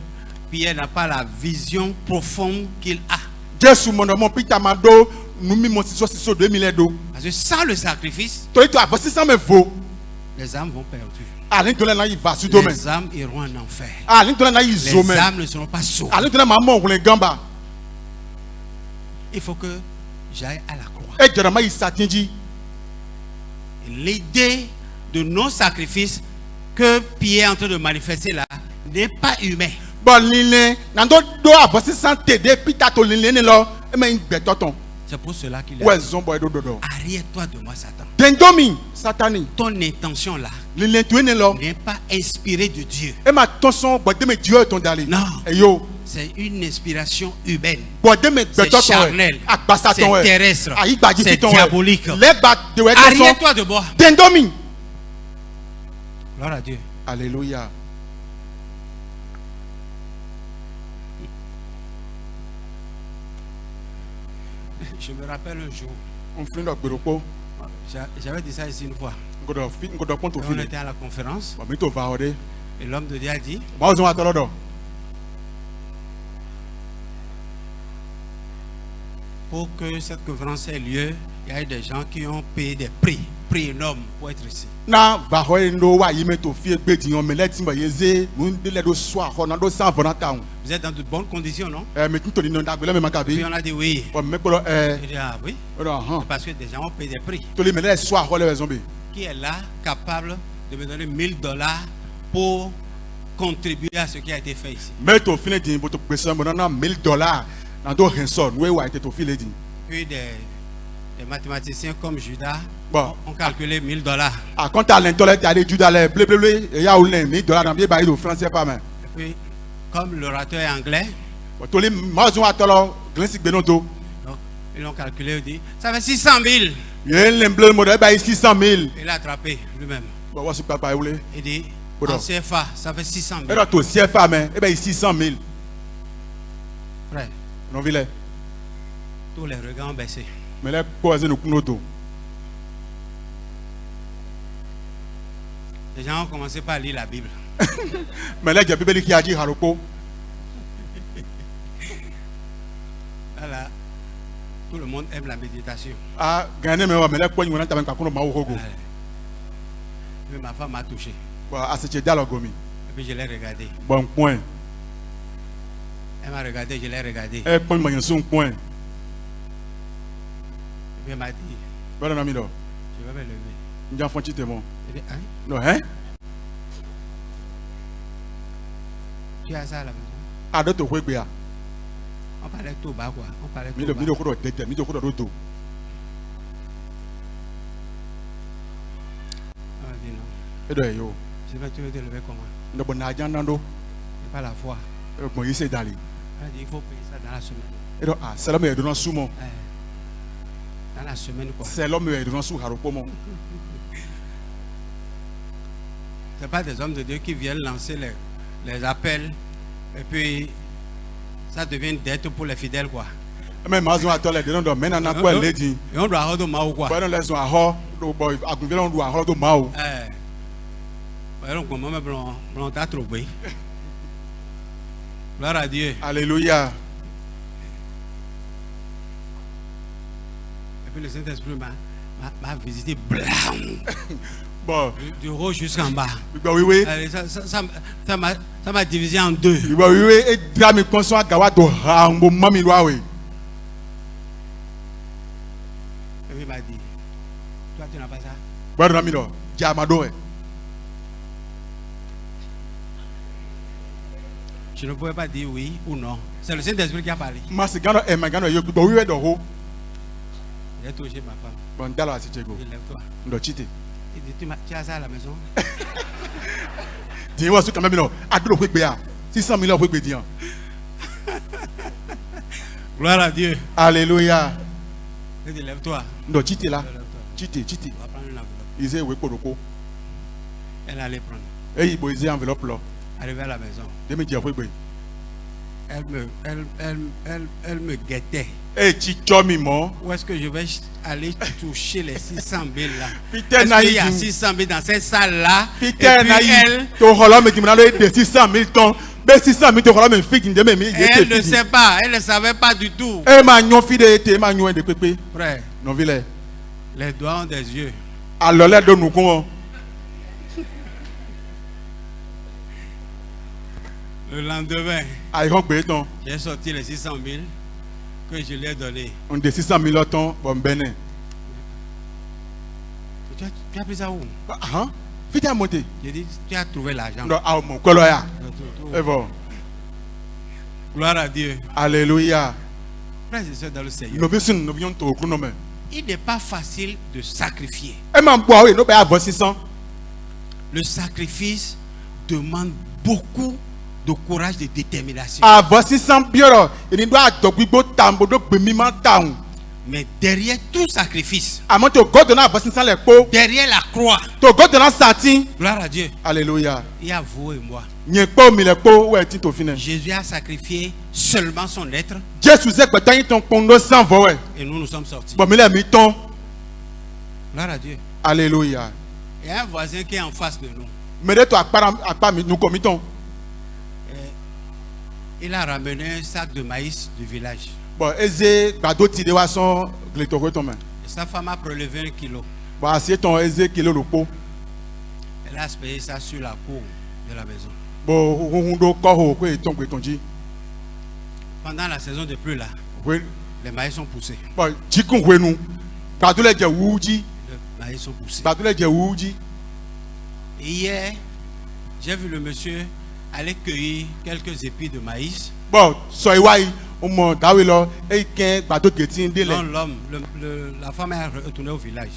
Pierre n'a pas la vision profonde qu'il a. Jésus mon mon Peter mado nu mi mo si so 2000 do. Parce que sans le sacrifice, To ito avosi san me vo. les âmes vont perdre. Ali to le na yi va su do me. Les âmes iront en enfer. Ali to le na yi zo Les me. âmes ne seront pas sauvées. Ali to le ma mo hule gamba. Il faut que j'aille à la croix. E jara ma yi satinji. L'idée de non-sacrifice que Pierre est en train de manifester là n'est pas humain. Bon lile na do avosi san te de Peter to lile ni lo. E me gbe toton. C'est pour cela qu'il a Ouais dit, zombo do do. arrière-toi de moi, Satan. Dendomi satani. Ton intention là Lile tu ni lo. n'est pas inspirée de Dieu. E ma tonson bo de me Dieu ton dali. Non. E yo. C'est une inspiration humaine. Bo de me C'est gbe toton. charnel. Agbasa C'est ton we. terrestre. Ayi gbaji C'est fi ton we. diabolique. Le gba de we tonson. Arrière-toi de moi. Dendomi. Gloire à Dieu. Alléluia. Je me rappelle un jour, On fait notre bureau. j'avais dit ça ici une fois. On doit prendre au On fil. était à la conférence On va mettre au varode. et l'homme de Dieu a dit, Moi, on va attendre. pour que cette conférence ait lieu, il y a eu des gens qui ont payé des prix énormes pour être ici. Na varode no wa yi mettre au fil gbe di on me let timba yeze. Nous de le do soir on a do 120 ans. Vous êtes dans de bonnes conditions, non? Mais tout le monde a me Puis makabi. on a dit oui. On me ko Il dit ah oui, han. parce que des gens ont payé des prix. To le me let soir on le zombi. Qui est là, capable de me donner $1000 pour contribuer à ce qui a été fait ici? Mettre au fil di bo to pesa mo na $1000. Na do renson we wa ite to fil di. puis des mathématiciens comme Judas Bon. ont calculé $1000. A quand t'as l'intolète, t'as des Judas, les blé, il y a où les $1000 dans bien bail de français pas mais. Et puis, comme l'orateur est anglais, Bon, tous les mazons à tolo, glinsi benoto. donc, ils l'ont calculé, ils dit, ça fait 600 000. Il y a un blé modèle bail 600 000. Il a attrapé lui-même. Bon, voici papa où les. Il dit, Bon. en CFA, ça fait 600 Et 000. là, tout CFA mais, eh ben 600 000. Frère, Non vile. tous les regards ont baissé. Mais les poisons nous kunoto. Les gens ont commencé par lire la Bible. Mais là, j'ai bébé qui a dit haropo. Là, tout le monde aime la méditation. Ah, gagné mais les poignons on t'a pas kono maohogo. Mais ma femme m'a touché. Bon, à ce dialogue gomi. Et puis je l'ai regardé. Bon point. Elle m'a regardé, je l'ai regardé. Eh point moyen son point. Et puis elle m'a dit, Bon non mi do. je vais me lever. Njan fonti te mon. Elle dit, hein? Non hein? Tu as ça à la maison? A do to hwegbe a. On parlait tout bas quoi. On parlait Mi tout do bas. ko do tete, mi do ko do to. Elle m'a dit non. E do yo. Je vais te lever comment? Ndo bon na jan nando. C'est pas la foi. E mo yise dali. Elle a dit, il faut payer ça dans la semaine. E do ah, salam e do na sumo. Dans la semaine quoi. C'est l'homme e do na su haropo mon. C'est pas des hommes de Dieu qui viennent lancer les appels et puis ça devient une dette pour les fidèles quoi. Mais mazon a tole de non do mena na ko lady. Et on doit avoir de mal quoi. Bon non les on a ho do boy agunvele on do a ho do mao. Alors comment me blanc t'a trouvé. Gloire à Dieu. Alléluia. Et puis le Saint-Esprit m'a visité blanc. Bon, Du haut jusqu'en bas. oui oui. Allez, ça m'a divisé en deux. Oui oui e drame constant gawa do hambo mami lo awe. Et puis il m'a dit, toi tu n'as pas ça? Bon non mi do. Jamado e. Je ne pouvais pas dire oui ou non. C'est le Saint-Esprit qui a parlé. Masigano e magano yo do oui we do ho. J'ai touché ma femme. Bon dalo asichego. Il lève-toi. Ndo chite. Il dit, tu as ça à la maison? Dis wa su quand même no. Aduro hwegbe a. 600 000 hwegbe di an. Gloire à Dieu. Alléluia. Il dit, lève-toi. Ndo chite là. Lève-toi. Chite. On va prendre une enveloppe. Ize we podoko. Elle allait prendre. E ibo ize enveloppe là. Arrivé à la maison, Demi di hwegbe. elle me guettait. E chi chomi mo. Où est-ce que je vais aller toucher les 600 000 là? Peter Est-ce qu'il y a Naïd. 600 000 dans cette salle-là? Et Peter puis Naïd. To holo me dimana lo de 600 000 ton. Be 600 000 to holo me fig ndeme mi elle ne sait pas, elle ne savait pas du tout. E ma nyon fi de te ma nyon de pepe. Frère, Non vile. les doigts ont des yeux. Alole do nu kun. Le lendemain, Ai ho gbe ton. j'ai sorti les 600 000 que je lui ai donnés. On de 600 000 ton bon bene. Tu as pris ça où? Ah, vite à monter. J'ai dit, tu as trouvé l'argent. Non, ah mon kolo ya. E bon. Gloire à Dieu. Alléluia. Frères et sœurs dans le Seigneur, Nous viens nous viens to kuno me. il n'est pas facile de sacrifier. E ma boa we no be avo 600. Le sacrifice demande beaucoup de courage, de détermination. Avo 600 bioro. Eni do adogbigbo tambo do gbe mi ma taun. Mais derrière tout sacrifice, Àmọ́ tó God na avo 600 le po. derrière la croix, To God na satin. gloire à Dieu, Alléluia. il y a vous et moi. Nye po mi le po we ti to fine. Jésus a sacrifié seulement son être Jésus ze gbe tan ton pondo sans vo we. et nous nous sommes sortis. Bon mi le mi ton. Gloire à Dieu. Alléluia. Il y a un voisin qui est en face de nous. Me de to akpa mi nu komiton. Il a ramené un sac de maïs du village. Bon eze gbado ti de wa son gletoro ton me. Et sa femme a prélevé 1 kilo. Bon asie ton eze kilo lo po. Elle a payé ça sur la cour de la maison. Bon hun do ko ho ko ton gbe tonji. Pendant la saison de pluie là, We les maïs sont poussés. bon jikun we nu. Gbado le je wuji. Les maïs sont poussés. Gbado le je wuji. Et hier, j'ai vu le monsieur aller cueillir quelques épis de maïs. Bon so iwa yi o mọ dawe lọ e kẹ gbàdó gẹtì ndé Non, lẹ l'homme, la femme est retournée au village.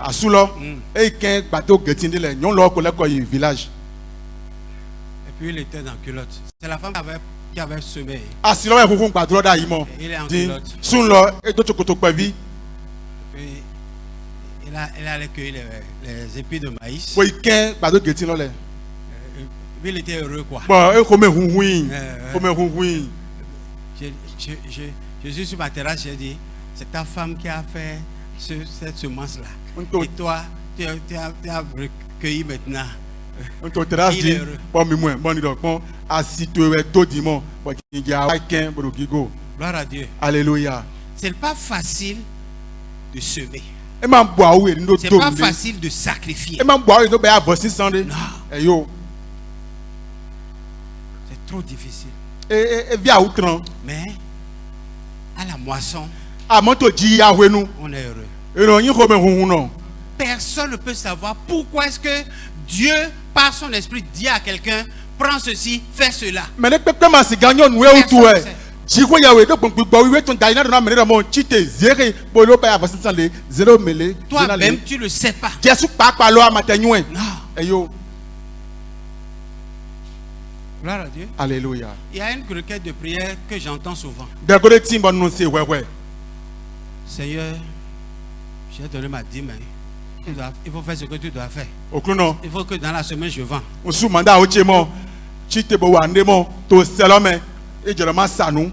asu lọ e kẹ gbàdó gẹtì ndé lẹ nyɔnu lọ kò lẹkọ yi village Et puis il était dans culotte. C'est la femme qui avait semé. asi lọ wẹ kunkun gbàdúrà dà yìí mọ Il est en di culotte. sun lọ e tó tsokoto pẹvi Puis il allait cueillir les épis de maïs. ko i kẹ gbàdó gẹtì lọ lẹ Puis il était heureux quoi. bɔn e kò mẹ hunhun yi Euh, kò mẹ hunhun yi Je suis sur ma terrasse, j'ai dit, c'est ta femme qui a fait cette semence-là. Unto- Et toi, tu as recueilli maintenant. n tó tẹ̀lé Il di est heureux. bɔn mi mú ẹ bɔn ni dọ̀ pɔn asi tó ẹ tó di mọ bɔn kì í jẹ awa kẹ bɔdọ̀ gigo Gloire à Dieu. hallelujah C'est pas facile de semer. e máa ń bọ àwọn èrè ní o C'est tó pas mi facile de sacrifier. e máa ń bọ àwọn èrè tó bẹ àbọ̀ sísan de Non, ẹ yóò c'est trop difficile. e vi àwọn kan Mais à la moisson, àmọ́ tó jí ahwenu on est heureux. ìròyìn kò mẹ hunhun náà Personne ne peut savoir pourquoi est-ce que Dieu, par son esprit, dit à quelqu'un, prends ceci, fais cela. mɛ ne pɛpɛ ma si gan nyɔnu ẹ tu ɛ jiko yawo edo gbɔngbɔn gbɔ wiwe tó ń da iná dɔn mɛ ne dɔ mɔ tsite zere bolo bɛ àbọ̀ sísan le zero mele zena le Toi-même, tu ne le sais pas. jɛsu kpakpa lɔ amatɛ nyuɛ Non. ẹ yóò Gloire à Dieu. hallelujah Il y a une requête de prière que j'entends souvent. dɛgɔde tí bɔ nínú se wɛwɛ. Seigneur, j'ai donné ma dîme. Hein. Il faut faire ce que tu dois faire. Okuno, Il faut que dans la semaine, je vends. osu manda oche mo, chite bo wande mo, to selome, e jerema sanu.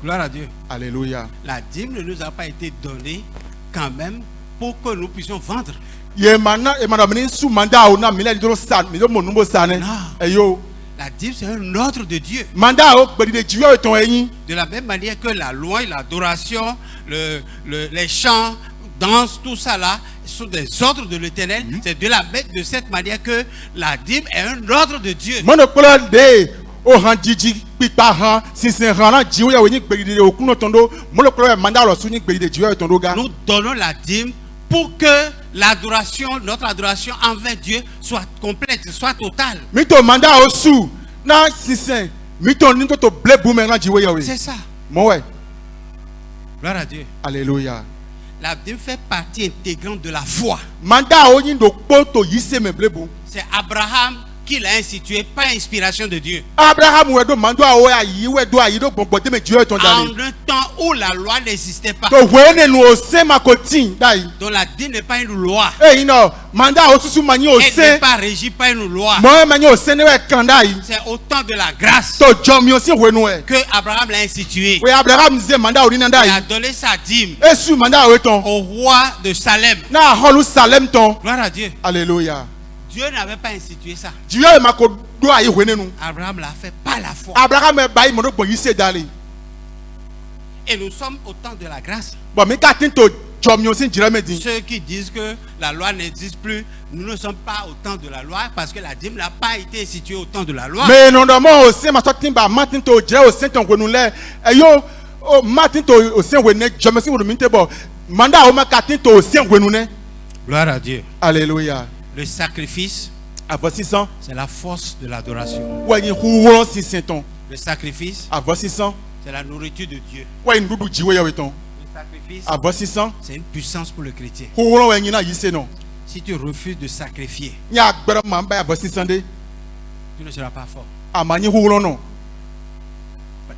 Gloire à Dieu. Alléluia. La dîme ne nous a pas été donnée quand même pour que nous puissions vendre. Ye mana e mana mini su manda o na mila diro san, mi do mo numbo sane. Non. Eyo, La dîme, c'est un ordre de Dieu. manda o gbedi de jiwe ton eyin. De la même manière que la loi, l'adoration, les chants, danse, tout ça là, sont des ordres de l'Éternel. C'est de cette manière que la dîme est un ordre de Dieu. Mono kola de o han jiji pipa han, sinsin han na jiwe o yin gbedi de okuno tondo, mono kola manda lo su yin gbedi de jiwe tondo ga. Nous donnons la dîme pour que l'adoration, notre adoration envers Dieu soit complète, soit totale. Mi to manda o su na sinsin, mi to ni to ble bume na jiwe yawe. C'est ça. Mo we. Gloire à Dieu. Alléluia. La dîme fait partie intégrante de la foi. Manda o yin do poto yise me blebu. C'est Abraham qui l'a institué par inspiration de Dieu. Abraham we do mando a o ayi we do ayi do gbogbo de me jiwe ton En dali. un temps où la loi n'existait pas. To wene nu o se makotin dai. Donc la dîme n'est pas une loi. Eh ino, manda o susu mani o Elle n'est se. pas régie par une loi. Mo mani o se ne we kan dai. C'est au temps de la grâce To jomi o si wenu e. que Abraham l'a institué. We Abraham ze manda o ni Il a dai. donné sa dîme Esu manda o ton. au roi de Salem. Na holu Salem ton. Gloire à Dieu. Alléluia. Dieu n'avait pas institué ça. Jiwe mako do ayi wene nu. Abraham l'a fait par la foi. Abraham e bai mo do gbon yise dali. Et nous sommes au temps de la grâce. Bon mi ka tin to jomi o si jira me din. Ceux qui disent que la loi n'existe plus, nous ne sommes pas au temps de la loi parce que la dîme n'a pas été instituée au temps de la loi. Mais non mo o se ma so tin ba ma tin to jira o se ton wenu le. Eyo o ma tin to o se wenu jomi si wo mi te bo. Manda o ma ka tin to o se wenu ne. Gloire à Dieu. Alléluia. Le sacrifice, Avant 600, c'est la force de l'adoration. ouais, il roule 600 ton. Le sacrifice, Avant 600, c'est la nourriture de Dieu. ouais, il nous dit ouais ton. Le sacrifice, Avant 600, c'est une puissance pour le chrétien. roule ouais, il na yise non. Si tu refuses de sacrifier, Il y a gbera mamba avant 600 de. tu ne seras pas fort. Amani roule non.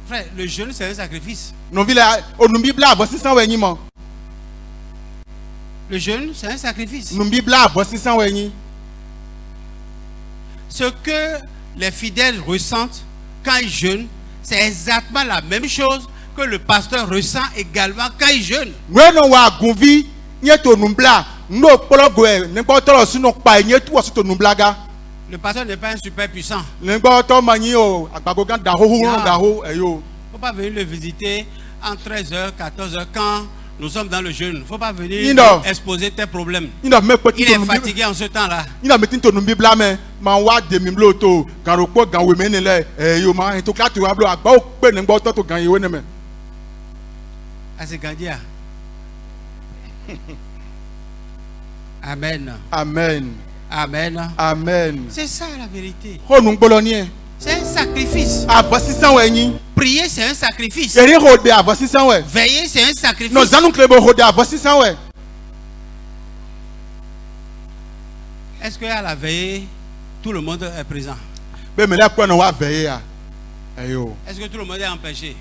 Frère, le jeûne, c'est un sacrifice. Non vila, on nous bibla avant 600 ouais ni man. Le jeûne, c'est un sacrifice. Nous bibla avant 600 ouais ni. Ce que les fidèles ressentent quand ils jeûnent, c'est exactement la même chose que le pasteur ressent également quand il jeûne. Ouais non wa gunvi, nye to numbla. No pologo e, n'importe tolo sino pa nye tu wasu to numblaga. Le pasteur n'est pas un super puissant. N'importe to mani o, agbagogan da ho Non. da ho eyo. Il ne faut pas venir le visiter en 13h, 14h quand nous sommes dans le jeûne. Il ne faut pas venir Non. exposer tes problèmes. Ina me petit Il est fatigué en ce temps-là. ina metin to numbi bla me ma wa de mi blo to gan ro po gan we me ni le yo ma to ka to wa blo agba o pe ni gbo to gan yewe ne me À ce Gandia. Amen. amen Amen. amen C'est ça la vérité. ho nu gbolo ni e C'est un sacrifice. abo sisan we yin Prier, c'est un sacrifice. eri rode avɔ sisan wɛ Veiller, c'est un sacrifice. nɔ zanu kile bɛ rode avɔ sisan wɛ Est-ce qu'à la veillée, tout le monde est présent? bɛ mɛ lɛ kpɛ nɔ wa vɛ ye ya ayo Est-ce que tout le monde est empêché?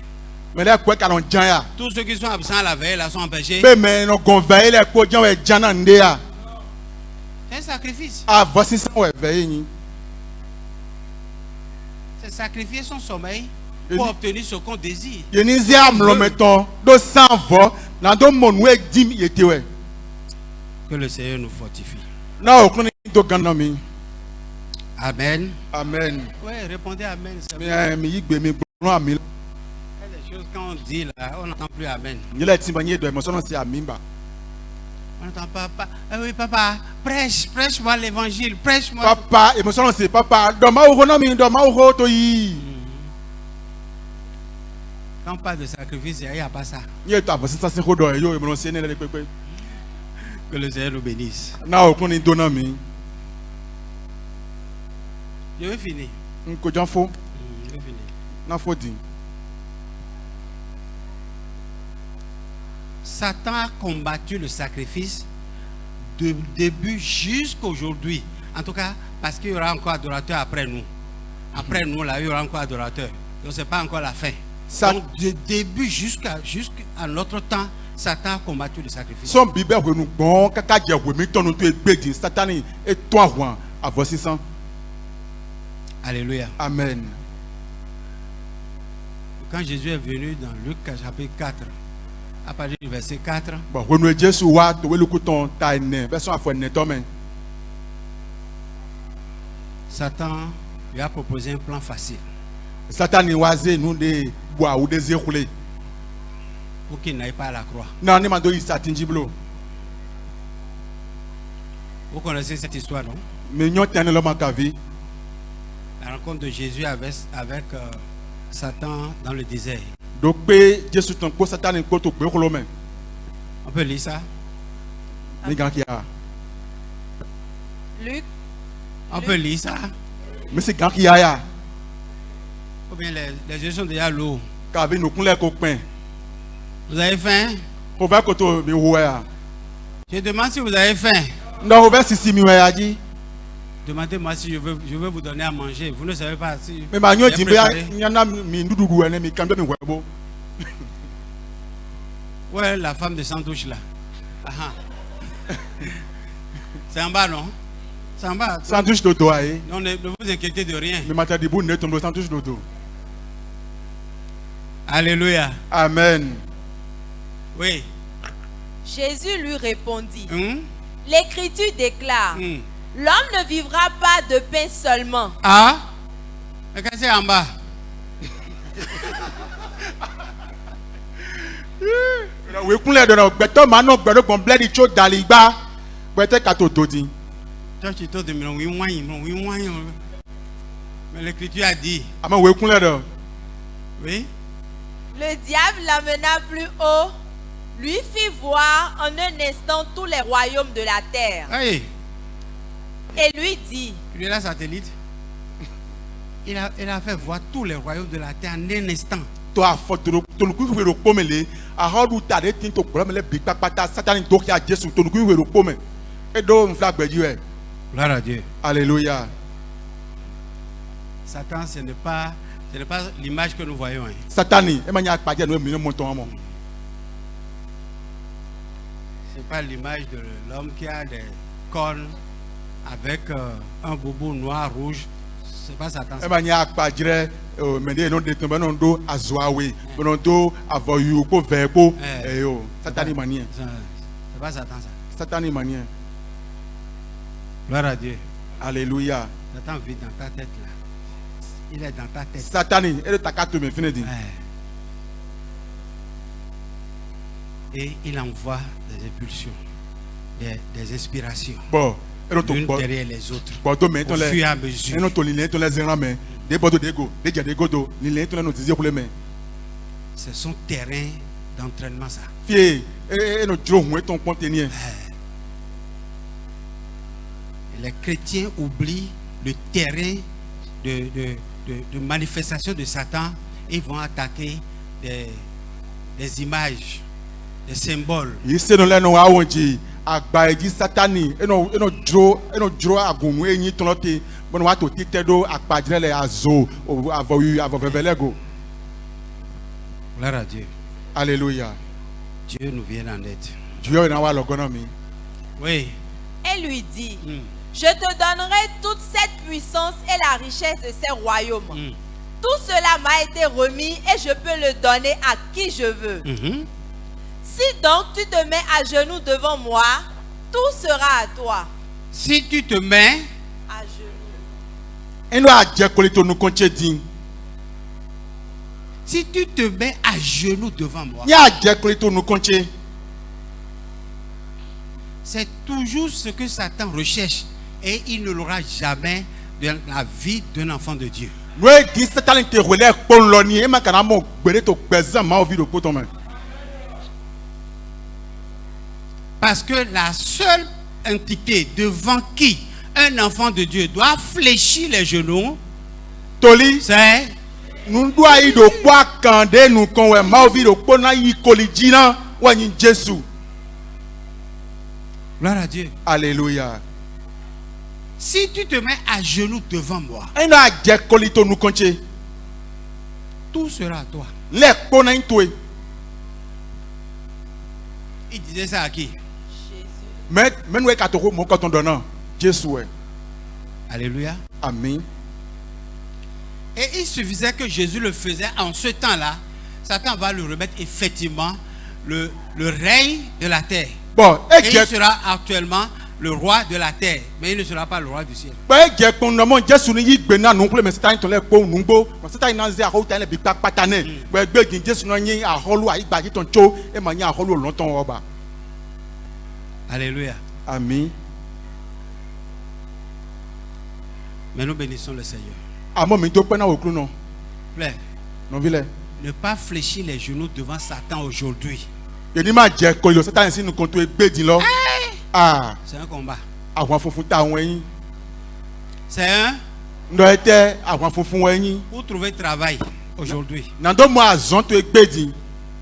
mɛ lɛ kpɛ kanɔ jan ya Tous ceux qui sont absents à la veille là sont empêchés. bɛ mɛ nɔ gɔn vɛ ye lɛ kpɔ jan wɛ jan na n de ya C'est un sacrifice. avɔ sisan wɛ vɛ ye nyi C'est sacrifier son sommeil Et pour dit- obtenir ce qu'on désire. yeni zi amlɔmɛtɔn do san vɔ na do mɔnu yɛ dim yete wɛ Que le Seigneur nous fortifie. na o kun ni do gana mi Amen. amen Oui, répondez Amen. C'est mi bon. mi yi gbe mi gbɔn ami Il y a des choses quand on dit là, on n'entend plus Amen. yɛlɛ ti ma nye dɔ ɛmɔsɔnɔ si ami ba On n'entend pas. Ah oui, papa, prêche-moi l'évangile, prêche-moi. papa ɛmɔsɔnɔ si papa dɔma wo na mi dɔma wo to yi Quand on parle de sacrifice, il n'y a pas ça. n ye to avɔ sisan se ko dɔ ye yo ɛmɔsɔnɔ si ne lɛ kpekpe Que le Seigneur nous bénisse. na o kun ni do na mi Je vais finir. n ko jan fo Je vais finir. na fo di Satan a combattu le sacrifice du début jusqu'à aujourd'hui. En tout cas, parce qu'il y aura encore adorateurs après nous. Après nous, là, il y aura encore adorateurs. Donc, ce n'est pas encore la fin. Ça- Donc, du début jusqu'à notre temps, Satan a combattu le sacrifice. sɔn bi bɛ wenu gbɔn kaka jɛ wemi tɔnu to egbe di satani eto ahwan avɔ sisan Alléluia. amen Quand Jésus est venu dans Luc chapitre 4, à partir du verset 4, bɔn wenu ye jesu wa to weluku tɔn ta ene bɛ sɔn afɔ ene tɔmɛ Satan lui a proposé un plan facile satani wa ze nu de bɔ awu de ze kule pour qu'il n'aille pas à la croix. na ne ma do yi sati dzi blo Vous connaissez cette histoire, non? mi nyɔ tɛnɛ lɔ ma kavi La rencontre de Jésus avec Satan dans le désert. do kpe jesu tɔn kpo satani kpo to kpe kolo mɛ On peut lire ça? mi gan kia Luc, On peut lire ça? mi si gan kia ya Ou bien les yeux sont déjà lourds. kavi nukun lɛ ko kpɛn Vous avez faim? o bɛ koto mi wu ya Je demande si vous avez faim. ndɔ o bɛ sisi mi wɛ ya dzi Demandez-moi si je veux vous donner à manger. Vous ne savez pas si. mi ma nyɔ j'ai dzi be préparé. nyana mi nuɖuɖu ene mi kan do mi wɛ bo Où est la femme de Sandwich là? Ah, ah. C'est en bas, non? C'est en bas. sandwich dodo ayi Non, ne vous inquiétez de rien. mi ma ta di bu ne tombo sandwich dodo Alléluia. amen Oui. Jésus lui répondit, Hum? l'Écriture déclare, Hum. l'homme ne vivra pas de pain seulement. Ah? Mais qu'est-ce que c'est en bas? wo kun lɛ dɔ la gbɛtɔ ma nɔ gbɛdɔ gbɔn blɛ di tso dali gba gbɛtɛ ka to do di Toi, tu te demandes, oui, oui. Mais l'Écriture a dit, ame wo kun lɛ dɔ oui, Le diable l'amena plus haut, lui fit voir en un instant tous les royaumes de la terre hey, et lui dit, lui là satellite. Il a fait voir tous les royaumes de la terre en un instant. to afɔ tonuku wero kpɔmɛ le ahɔdu ta de ti to kplɔ mɛ lɛ bi kpakpata satani to kia jesu tonuku wero kpɔmɛ edo nfla gbɛdzi wɛ Gloire à Dieu. alléluia Satan, ce n'est pas l'image que nous voyons. Hein. satani e ma nya akpadze nu mi ne mɔtɔn mɔ Ce n'est pas l'image de l'homme qui a des cornes avec un bobo noir, rouge. Ce n'est pas Satan. e ma nya akpadze rɛ mɛ de yɛ no de tɔn bɛ no do azuawe bɛ no do avɔyu ko vɛ ko eyo satani ma niɛ C'est pas Satan, ça. satani ma niɛ Gloire à Dieu. alléluia Satan vit dans ta tête là. Il est dans ta tête. satani e de ta ka to mɛ fɛnɛ di Et il envoie des impulsions, des inspirations, bɔn e no to l'une gbɔ derrière les autres, gbɔ to mɛ au tɔn lɛ fur et à e mesure. no to lilɛ tɔn lɛ zɛnra mɛ de bɔ to de go de jɛ de go to lilɛ tɔn lɛ no zizi kule mɛ C'est son terrain d'entraînement, ça. fie e no dzro hun etɔn kpɔn te niɛ Et les chrétiens oublient le terrain de manifestation de Satan Ils vont attaquer des images, des symboles. yìí sẹ́nu lẹ́nu àwọn jì àgbà ẹ̀jì sátani ẹnu dúró àgùnmù ẹ̀yìn tọ́lọ́ tẹ bọ́n wàá tó títẹ́ dó àpàjẹ́ lẹ̀ àzọ àvọ̀fẹ́fẹ́ lẹ́gò. Gloire à Dieu. Alléluia. Dieu nous vient en aide. Dieu yóò náà wà lọ́gọ́nà mi. Oui. Et lui dit, je te donnerai toute cette puissance et la richesse de ces royaumes. Tout cela m'a été remis et je peux le donner à qui je veux. Mhm. Si donc tu te mets à genoux devant moi, tout sera à toi. Si tu te mets À genoux. ẹnu àjẹkọ̀lẹ̀ tó nu kọ́ńtẹ́ dín. Si tu te mets à genoux devant moi, ní àjẹkọ̀lẹ̀ tó nu kọ́ńtẹ́. c'est toujours ce que Satan recherche et il ne l'aura jamais dans la vie d'un enfant de Dieu. n'o ye di sátani tẹ wẹlẹ kpọ́n lọ ni ẹ má kàná mọ gbẹdẹ tó gbẹzẹ máa fi do kótó mẹ. Parce que la seule entité devant qui un enfant de Dieu doit fléchir les genoux, toli c'est nudu ayi do kpọ́ àkàndé nùkan wẹ̀ máa fi do kpọ́ náà yí kọ́lì jìnnà wọ́n yin Jésù. gloire à Dieu. Alléluia. Si tu te mets à genoux devant moi, ẹnu àjẹkọ̀lẹ̀ tó nu kọ́ńtẹ́. tout sera à toi. lẹ kpọ́ náà ń tó ye. Il disait ça à qui? Jésus. mẹnu yẹ kàtó ko mọ kọtọn dọ náà Jésù ẹ. Alléluia. Àmín. Et il suffisait que Jésus le faisait en ce temps-là. Satan va lui remettre effectivement le règne de la terre. bɔn Et e il jẹ sera actuellement le roi de la terre. Mais il ne sera pas le roi du ciel. bɔn e jẹ kpɔn nɔmɔ Jésù ni yi gbɛ náà nùkúlẹ̀ mɛ sitan tɔn lɛ kpɔ nùgbò mɛ sitan náà zɛ àhɔwò tán lɛ bi kpakpata nɛ bɔn ẹgbẹ́ gin Jésù náà nyi àhɔlù àyígbàjì tɔn tso ẹ ma nyi àhɔlù lɔtɔn ọba. Alléluia. Àmín. Mais nous bénissons le Seigneur. àmọ́ mi tó pẹ́ náà òkú náà Frère, nọ́bí lẹ. ne pas fléchir les genoux devant Satan aujourd'hui. yẹni máa jẹ kọlì lọ Sátánì sínú kan tó gbé dín lọ. C'est un combat. àwọn funfun tá àwọn ẹyin C'est un ndọ ẹ tẹ àwọn funfun ẹyin pour trouver travail aujourd'hui. nàdó mọ àzọ́n tó gbé dín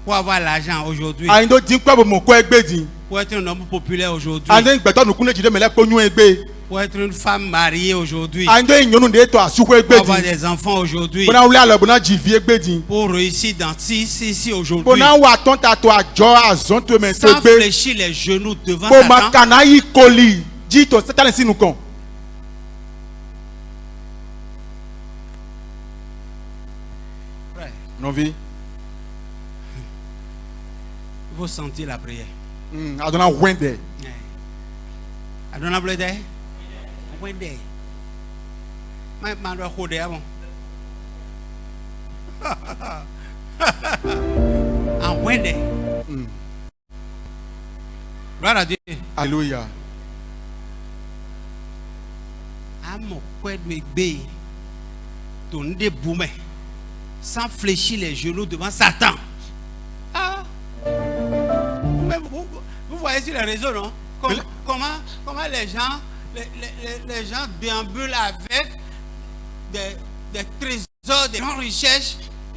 Pour avoir l'argent aujourd'hui. àyìn tó dín pẹ́ bò mọ̀ kọ́ ẹ gbé dín Pour être un homme populaire aujourd'hui. àyìn tó gbẹ̀tọ́ nùkún lè jìdé mẹ́lẹ́ kó yún ẹ gbé Pour être une femme mariée aujourd'hui. àyìn tó ìyọnu de tó àsukú ẹ Pour gbé avoir dín des enfants aujourd'hui. bọ́nà wúlẹ̀ àlọ́ bọ́nà jìvi ẹ gbé dín Pour réussir dans ici aujourd'hui. bọ́nà wà tán ta tó àjọ àzọ́n tó mẹ́ tó Sans gbé fléchir les genoux devant bó ma Satan. kàná yí kọlì jí tó Sátánì sínú kan. Frère, nọ́bí il faut sentir la prière. àdọ́nà wẹ́ndẹ̀ Adona blede. Wende. Ma do khode avant. Ah wende. Gloire à Dieu. Alléluia. Amo kwed me gbe. Ton de boumé. Sans fléchir les genoux devant Satan. Ah. Mais vous voyez sur les réseaux, non? Comment les gens déambulent avec des trésors, des grandes richesses,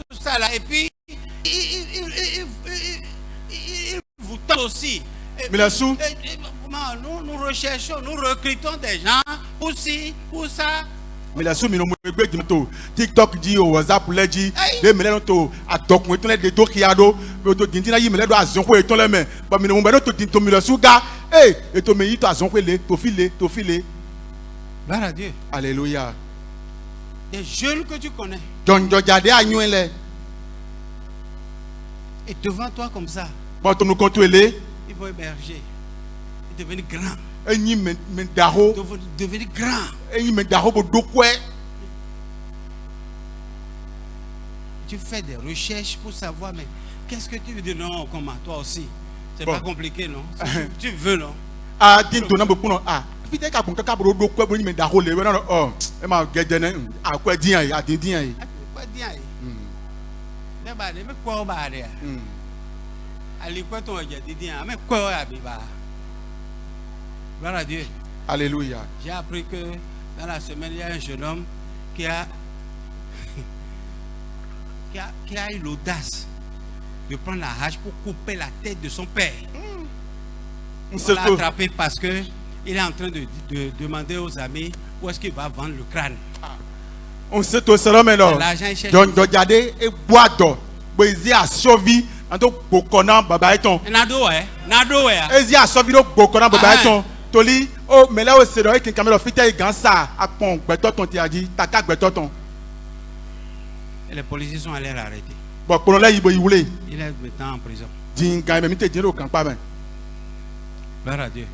tout ça là. Et puis, ils vous tentent aussi. Mais la sou. Nous recherchons, nous recrutons des gens pour ci, pour ça. Mais la sou mi no mo gbé dín tó TikTok di o WhatsApp lẹ di lé mi lẹ́nu tó àtọkùn ètò lẹ́dẹ̀ tó kíá dó bí o tó dín dín náà yí mi lẹ́dọ̀ àzọ́nkó ètò lẹ́mẹ̀ bọ́ mi ni mo bẹ̀rẹ̀ tó dín tó mi lọ sùn ga ètò mi yí tó àzọ́nkó lé tó fi lé. Gloire à Dieu. Alléluia. Des jeunes que tu connais. jọ̀njọ̀ jáde àyún ẹ lẹ. Et devant toi comme ça, bọ́ tó nu kan tó lé ils vont émerger. Et devenir grands. ẹyin mi dàhó Devenir grands. ẹyin mi dàhó bó dókòẹ́. Tu fais des recherches pour savoir, mais qu'est-ce que tu veux dire? Non, comment? Toi aussi. C'est Bon. pas compliqué, non? Si tu veux, non? a dín tó náà bó kún náà fi tẹ́ ká kún ká bó dókòẹ́ bó ní mi dàhó lé wẹ́n náà ẹ máa gẹ́gẹ́ náà àkọ́ ẹ dín yàn yìí àdín dín yàn yìí. Pas dire. Mais bah, mais quoi on va dire? Ali quoi ton j'ai dit, mais quoi on va dire? Gloire à Dieu. Alléluia. J'ai appris que dans la semaine, il y a un jeune homme qui qui a eu l'audace de prendre la hache pour couper la tête de son père. On On sait l'a que attrapé parce que il est en train de demander aux amis où est-ce qu'il va vendre le crâne. on sait que c'est l'homme là. L'argent, il cherche. Donc regarder et boire d'eau. Boisi a sauvé en tout bokona baba eton. Nado eh. Ezi a sauvé do bokona baba Ah, eton. Toli oh mais là c'est là qui caméra fité gansa a pon gbeto ton ti adi taka gbeto ton. Et les policiers sont allés l'arrêter. Bon pour là yibo yiwule. Il est maintenant en prison. Dinga me mite dinero kan pa ben. Gloire à Dieu.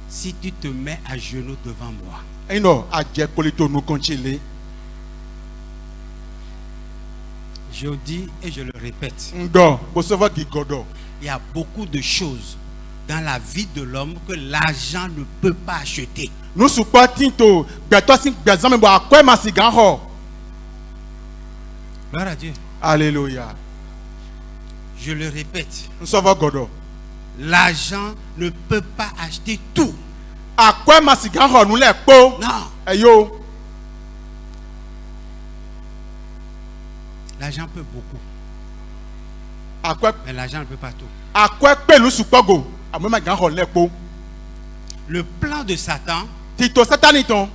Si tu te mets à genoux devant moi, Ino a je polito nous konchile. je dis et je le répète, Ndo bo sova gigodo. il y a beaucoup de choses dans la vie de l'homme que l'argent ne peut pas acheter. Nous support tinto gbeto sin gbezan me bo akwe masigan ho. Gloire à Dieu. Alléluia. Je le répète, Nous sova godo. l'argent ne peut pas acheter tout. Akwe masigan ho nous le po. Non, Eyo l'argent peut beaucoup, akwe mais l'argent ne peut pas tout. akwe pelu support go. Amwe ma gan ho le po. Le plan de Satan, Tito sataniton.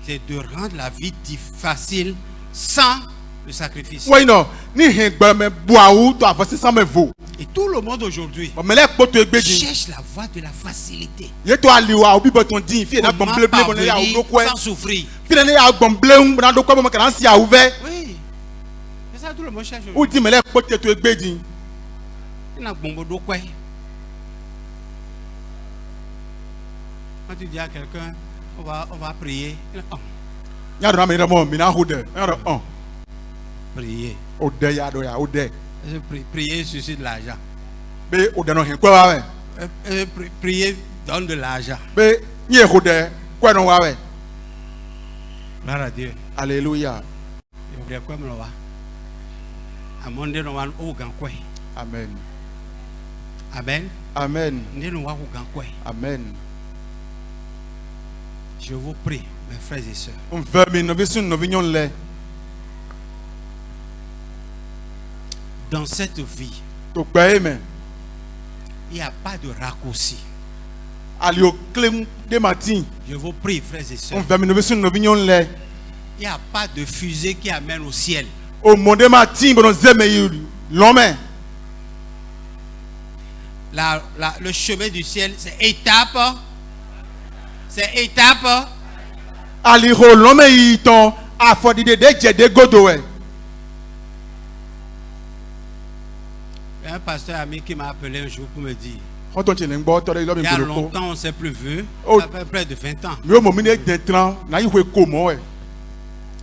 c'est de rendre la vie facile sans le sacrifice. Oui non, ni hin gbe me boaou to avosi sans me vo. Et tout le monde aujourd'hui Bon me le po to egbeji. cherche la voie de la facilité. Ye to aliwa obi boton din fi na Comment gbon ble bon ya parvenir o dokwe. sans souffrir. Fi na ya gbon ble na dokwe mo kan si a ouvert. Oui. C'est ça tout le monde cherche. Ou di me le po to egbeji. Il n'a bon de quoi. Quand tu dis à quelqu'un, on va prier. Il dit, oh, Ya do na me mo mi na hode. Ya do on. prier. O de ya do ya o de. Prier suscite l'argent. Be o de no hin kwa wa we. Prier donne de l'argent. Be nye hode kwa no wa we. Gloire à Dieu. Alléluia. Il voudrait quoi me le voir. À mon Dieu, nous allons au grand quoi. Amen. Amen. Amen. Nous allons au grand quoi. Amen. Je vous prie, mes frères et sœurs. On veut mi no visun no vignon le. Dans cette vie, To gbe me. il n'y a pas de raccourci. Ali o klem de matin. Je vous prie, frères et On sœurs. veut mi no visun no vignon le. Il n'y a pas de fusée qui amène au ciel. O monde matin bon zeme yi l'homme. Le chemin du ciel, c'est étape. C'est étape. Ali ho l'homme yi ton afodi de je de godo we. Il y a un pasteur ami qui m'a appelé un jour pour me dire, On ton chene ngbo to de lo mi il y a ko. longtemps on ne s'est plus vu. Oh. Ça fait près de 20 ans. Mi o mo mi ne detran na yi we ko mo we.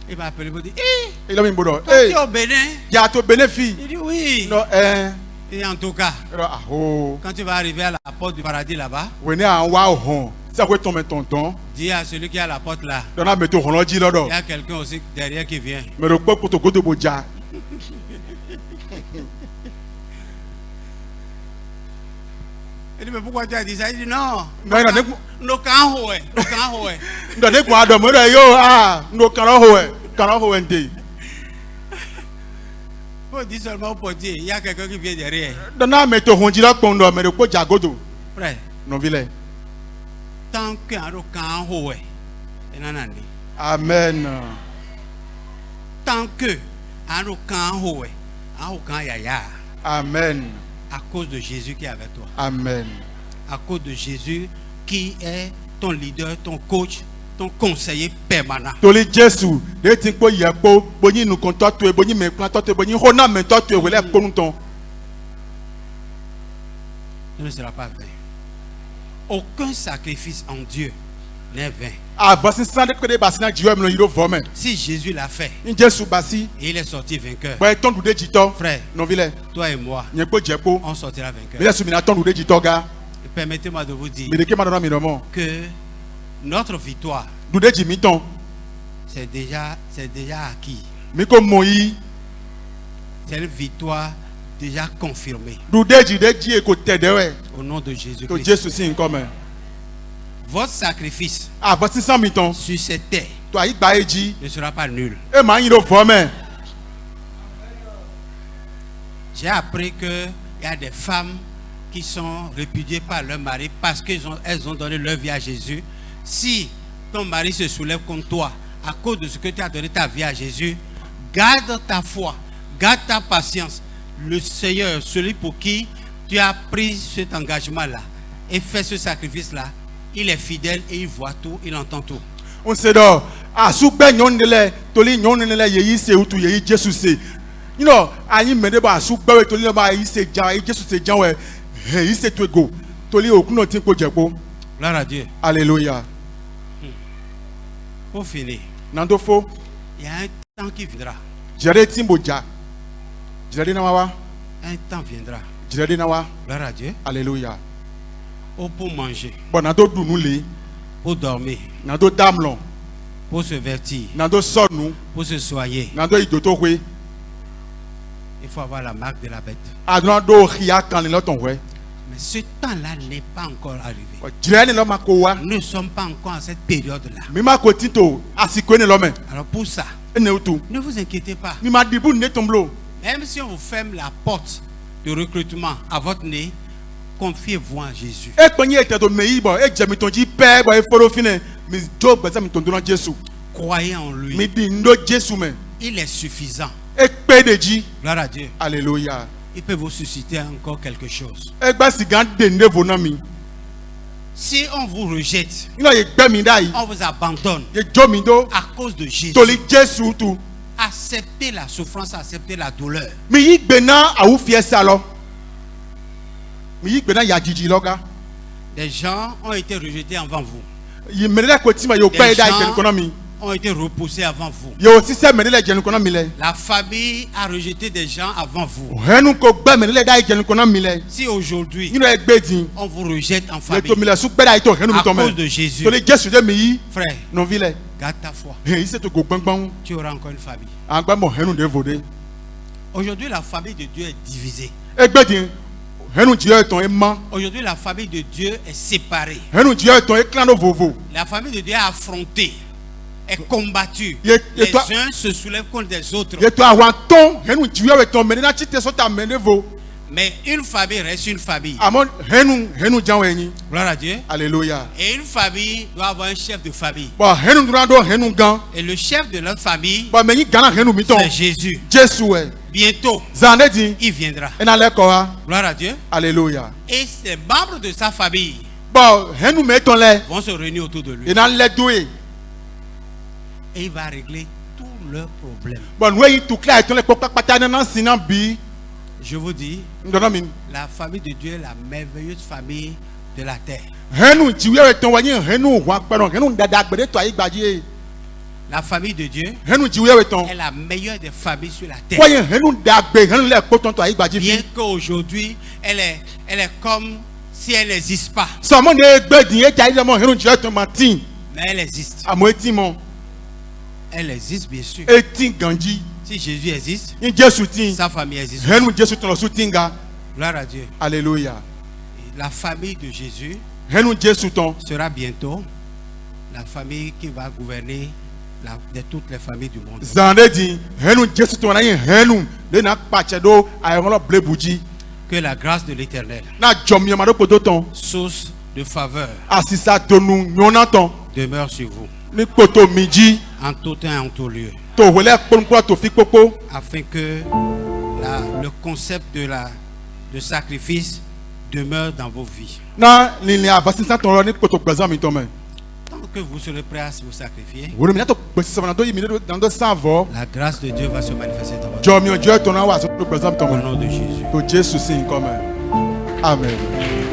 Il m'a appelé pour dire, hé, E lo mi bodo. toi tu Eh, es au Bénin? ya to bénéfice. Il dit oui. No Et en tout cas, ah oh. quand tu vas arriver à la porte du paradis là-bas, We ne an wa hon. Ça ko ton me tonton. dis à celui qui est à la porte là, Don na me to hon ji lodo. il y a quelqu'un aussi derrière qui vient. Me ro po to godo boja. Il dit, mais pourquoi tu as dit ça? Il dit, non. Non, il a dit- Nos camps, ouais. Nos camps, ouais. Ndo de kwa do mo do yo ndo kan ho we. Kan ho we nde. Faut dire seulement au portier, il y a quelqu'un qui vient derrière. Don na me to hon ji lo pon do me ro po ja godo. Frère, Non vile. tant qu'un camp, ouais. Et non, non. Amen. Tant que un camp, ouais. Un camp, yaya. Amen. À cause de Jésus qui est avec toi. Amen. À cause de Jésus qui est ton leader, ton coach, ton conseiller permanent. Toli Jesu de tin po ye po boni nu kon to to boni me plan to to boni ho na me to to we le po nu ton. Ce ne sera pas vain. Aucun sacrifice en Dieu n'est vain. Avasi san de ko de basina jiwe me no yiro vome. Si Jésus l'a fait Ni Jesu basi et il est sorti vainqueur, bo ton du de jito. frère, Non vile. toi et moi, Nye po je po. on sortira vainqueur. Me le su mi na ton du de jito ga. Et permettez-moi de vous dire Me de ke ma do na mi no mo. que notre victoire, Du de ji mi ton. c'est déjà acquis. Mi ko mo yi. C'est une victoire déjà confirmée Du de ji e ko te de we. au nom de To Jésus-Christ. Jesu sin come. Votre sacrifice Avasi san mi ton. sur cette terre To to ayi gba eji ne sera pas nul. e ma yin do fo me J'ai appris qu'il y a des femmes qui sont répudiées par leur mari parce qu'elles ont donné leur vie à Jésus. Si ton mari se soulève contre toi à cause de ce que tu as donné ta vie à Jésus, garde ta foi, garde ta patience. Le Seigneur, celui pour qui tu as pris cet engagement-là et fait ce sacrifice-là, il est fidèle et il voit tout, il entend tout. on se do asugbe nyon de le toli nyon ne le yeyi se utu yeyi Jesus se you know ayi mede ba asugbe we toli ba yi se ja yi Jesus se jan we yi se to go toli okun no tin ko jepo Gloire à Dieu. hallelujah Pour finir, nando fo il y a un temps qui viendra. jere timbo ja jere na wa Un temps viendra. jere na wa Gloire à Dieu. hallelujah Oh, pour manger, bon nando dunu le pour dormir, nando damlon pour se vertir, nando sonu pour se soigner. nando idoto we Il faut avoir la marque de la bête. adran do khia kan le ton we Mais ce temps-là n'est pas encore arrivé. jere ne lo ma ko wa Nous ne sommes pas encore en cette période-là. mi ma ko tito asiko ne lo me Alors pour ça, ene utu ne vous inquiétez pas. mi ma dibu ne tomblo Même si on vous ferme la porte de recrutement à votre nez, confiez-vous en Jésus. e penye ete to meyi bo e je mi ton ji pe bo e foro fine mi jo gbese mi ton do na Jesu Croyez en lui. mi di ndo Jesu me Il est suffisant. e pe de ji Gloire à Dieu. hallelujah Il peut vous susciter encore quelque chose. e gba sigan de nde vo na mi Si on vous rejette, ina ye gbe mi dai on vous abandonne ye jo mi do à cause de Jésus, toli Jesu tu acceptez la souffrance, acceptez la douleur. mi yi gbe na awu fie sa lo mi yi gbe na ya jiji loga Des gens ont été rejetés avant vous. yi menele ko ti ma yo gbe Des dai je gens kono mi ont été repoussés avant vous. yo sise menele je kono mi le La famille a rejeté des gens avant vous. henu ko gbe menele dai je kono mi le Si aujourd'hui, ino e gbe din on vous rejette en le famille to mi le su gbe dai to henu mi à to me cause de Jésus, toli Jesu de mi yi frère, non vile garde ta foi. he yi se to go gbangban Tu auras encore une famille. an gba mo henu de vode Aujourd'hui, la famille de Dieu est divisée. e gbe din henu ji e ton e ma Aujourd'hui, la famille de Dieu est séparée. henu ji e ton e clan no vovo La famille de Dieu est affrontée, est combattue. Et Les toi- uns se soulèvent contre les autres. ye to awan ton henu ji e ton menena ti te so ta menevo Mais une famille reste une famille. amon henu jan we yin Gloire à Dieu. hallelujah Et une famille doit avoir un chef de famille. bon henu dura do henu gan Et le chef de notre famille, bon me yi gana henu mi ton c'est Jésus. Jesu e Bientôt, zande din il viendra. ena le ko wa Gloire à Dieu. hallelujah Et les membres de sa famille bon henu me ton le vont se réunir autour de lui. ena le do e Et il va régler tous leurs problèmes. bon we yi tu clear ton le ko papata na sinan bi Je vous dis, ndono mi la famille de Dieu est la merveilleuse famille de la terre. henu ji we ton wa yin henu wa peron henu dada gbede to ayi gbaji e La famille de Dieu henu ji we ton est la meilleure des familles sur la wa terre. yin henu dagbe henu le ko ton to ayi gbaji Bien fi qu'aujourd'hui, elle est comme si elle n'existe pas. so mo ne gbe din e ja ile mo henu ji e ton ma tin Mais elle existe. amo eti mo Elle existe, bien sûr. eti ganji Si Jésus existe, yin Jesu tin sa famille existe. henu Jesu ton lo su tinga Gloire à Dieu. hallelujah Et la famille de Jésus henu Jesu ton sera bientôt la famille qui va gouverner de toutes les familles du monde. zande din henu Jesu ton na yin henu le na pache do ayon lo blebuji Que la grâce de l'Éternel, na jom yama do kodo ton source de faveur, asisa tonu nyona ton demeure sur vous, ni poto miji en tout temps et en tout lieu, to wele kponkpo to fi popo afin que le concept de sacrifice demeure dans vos vies. na ni avasisa ton lo ni poto gbazan mi ton me Tant que vous serez prêts à vous sacrifier, woro mi na to gbesi na do yimi na do savo la grâce de Dieu va se manifester dans votre vie. jom yo je ton na wa so gbazan mi ton Au me nom de Jésus. to Jesu sin come amen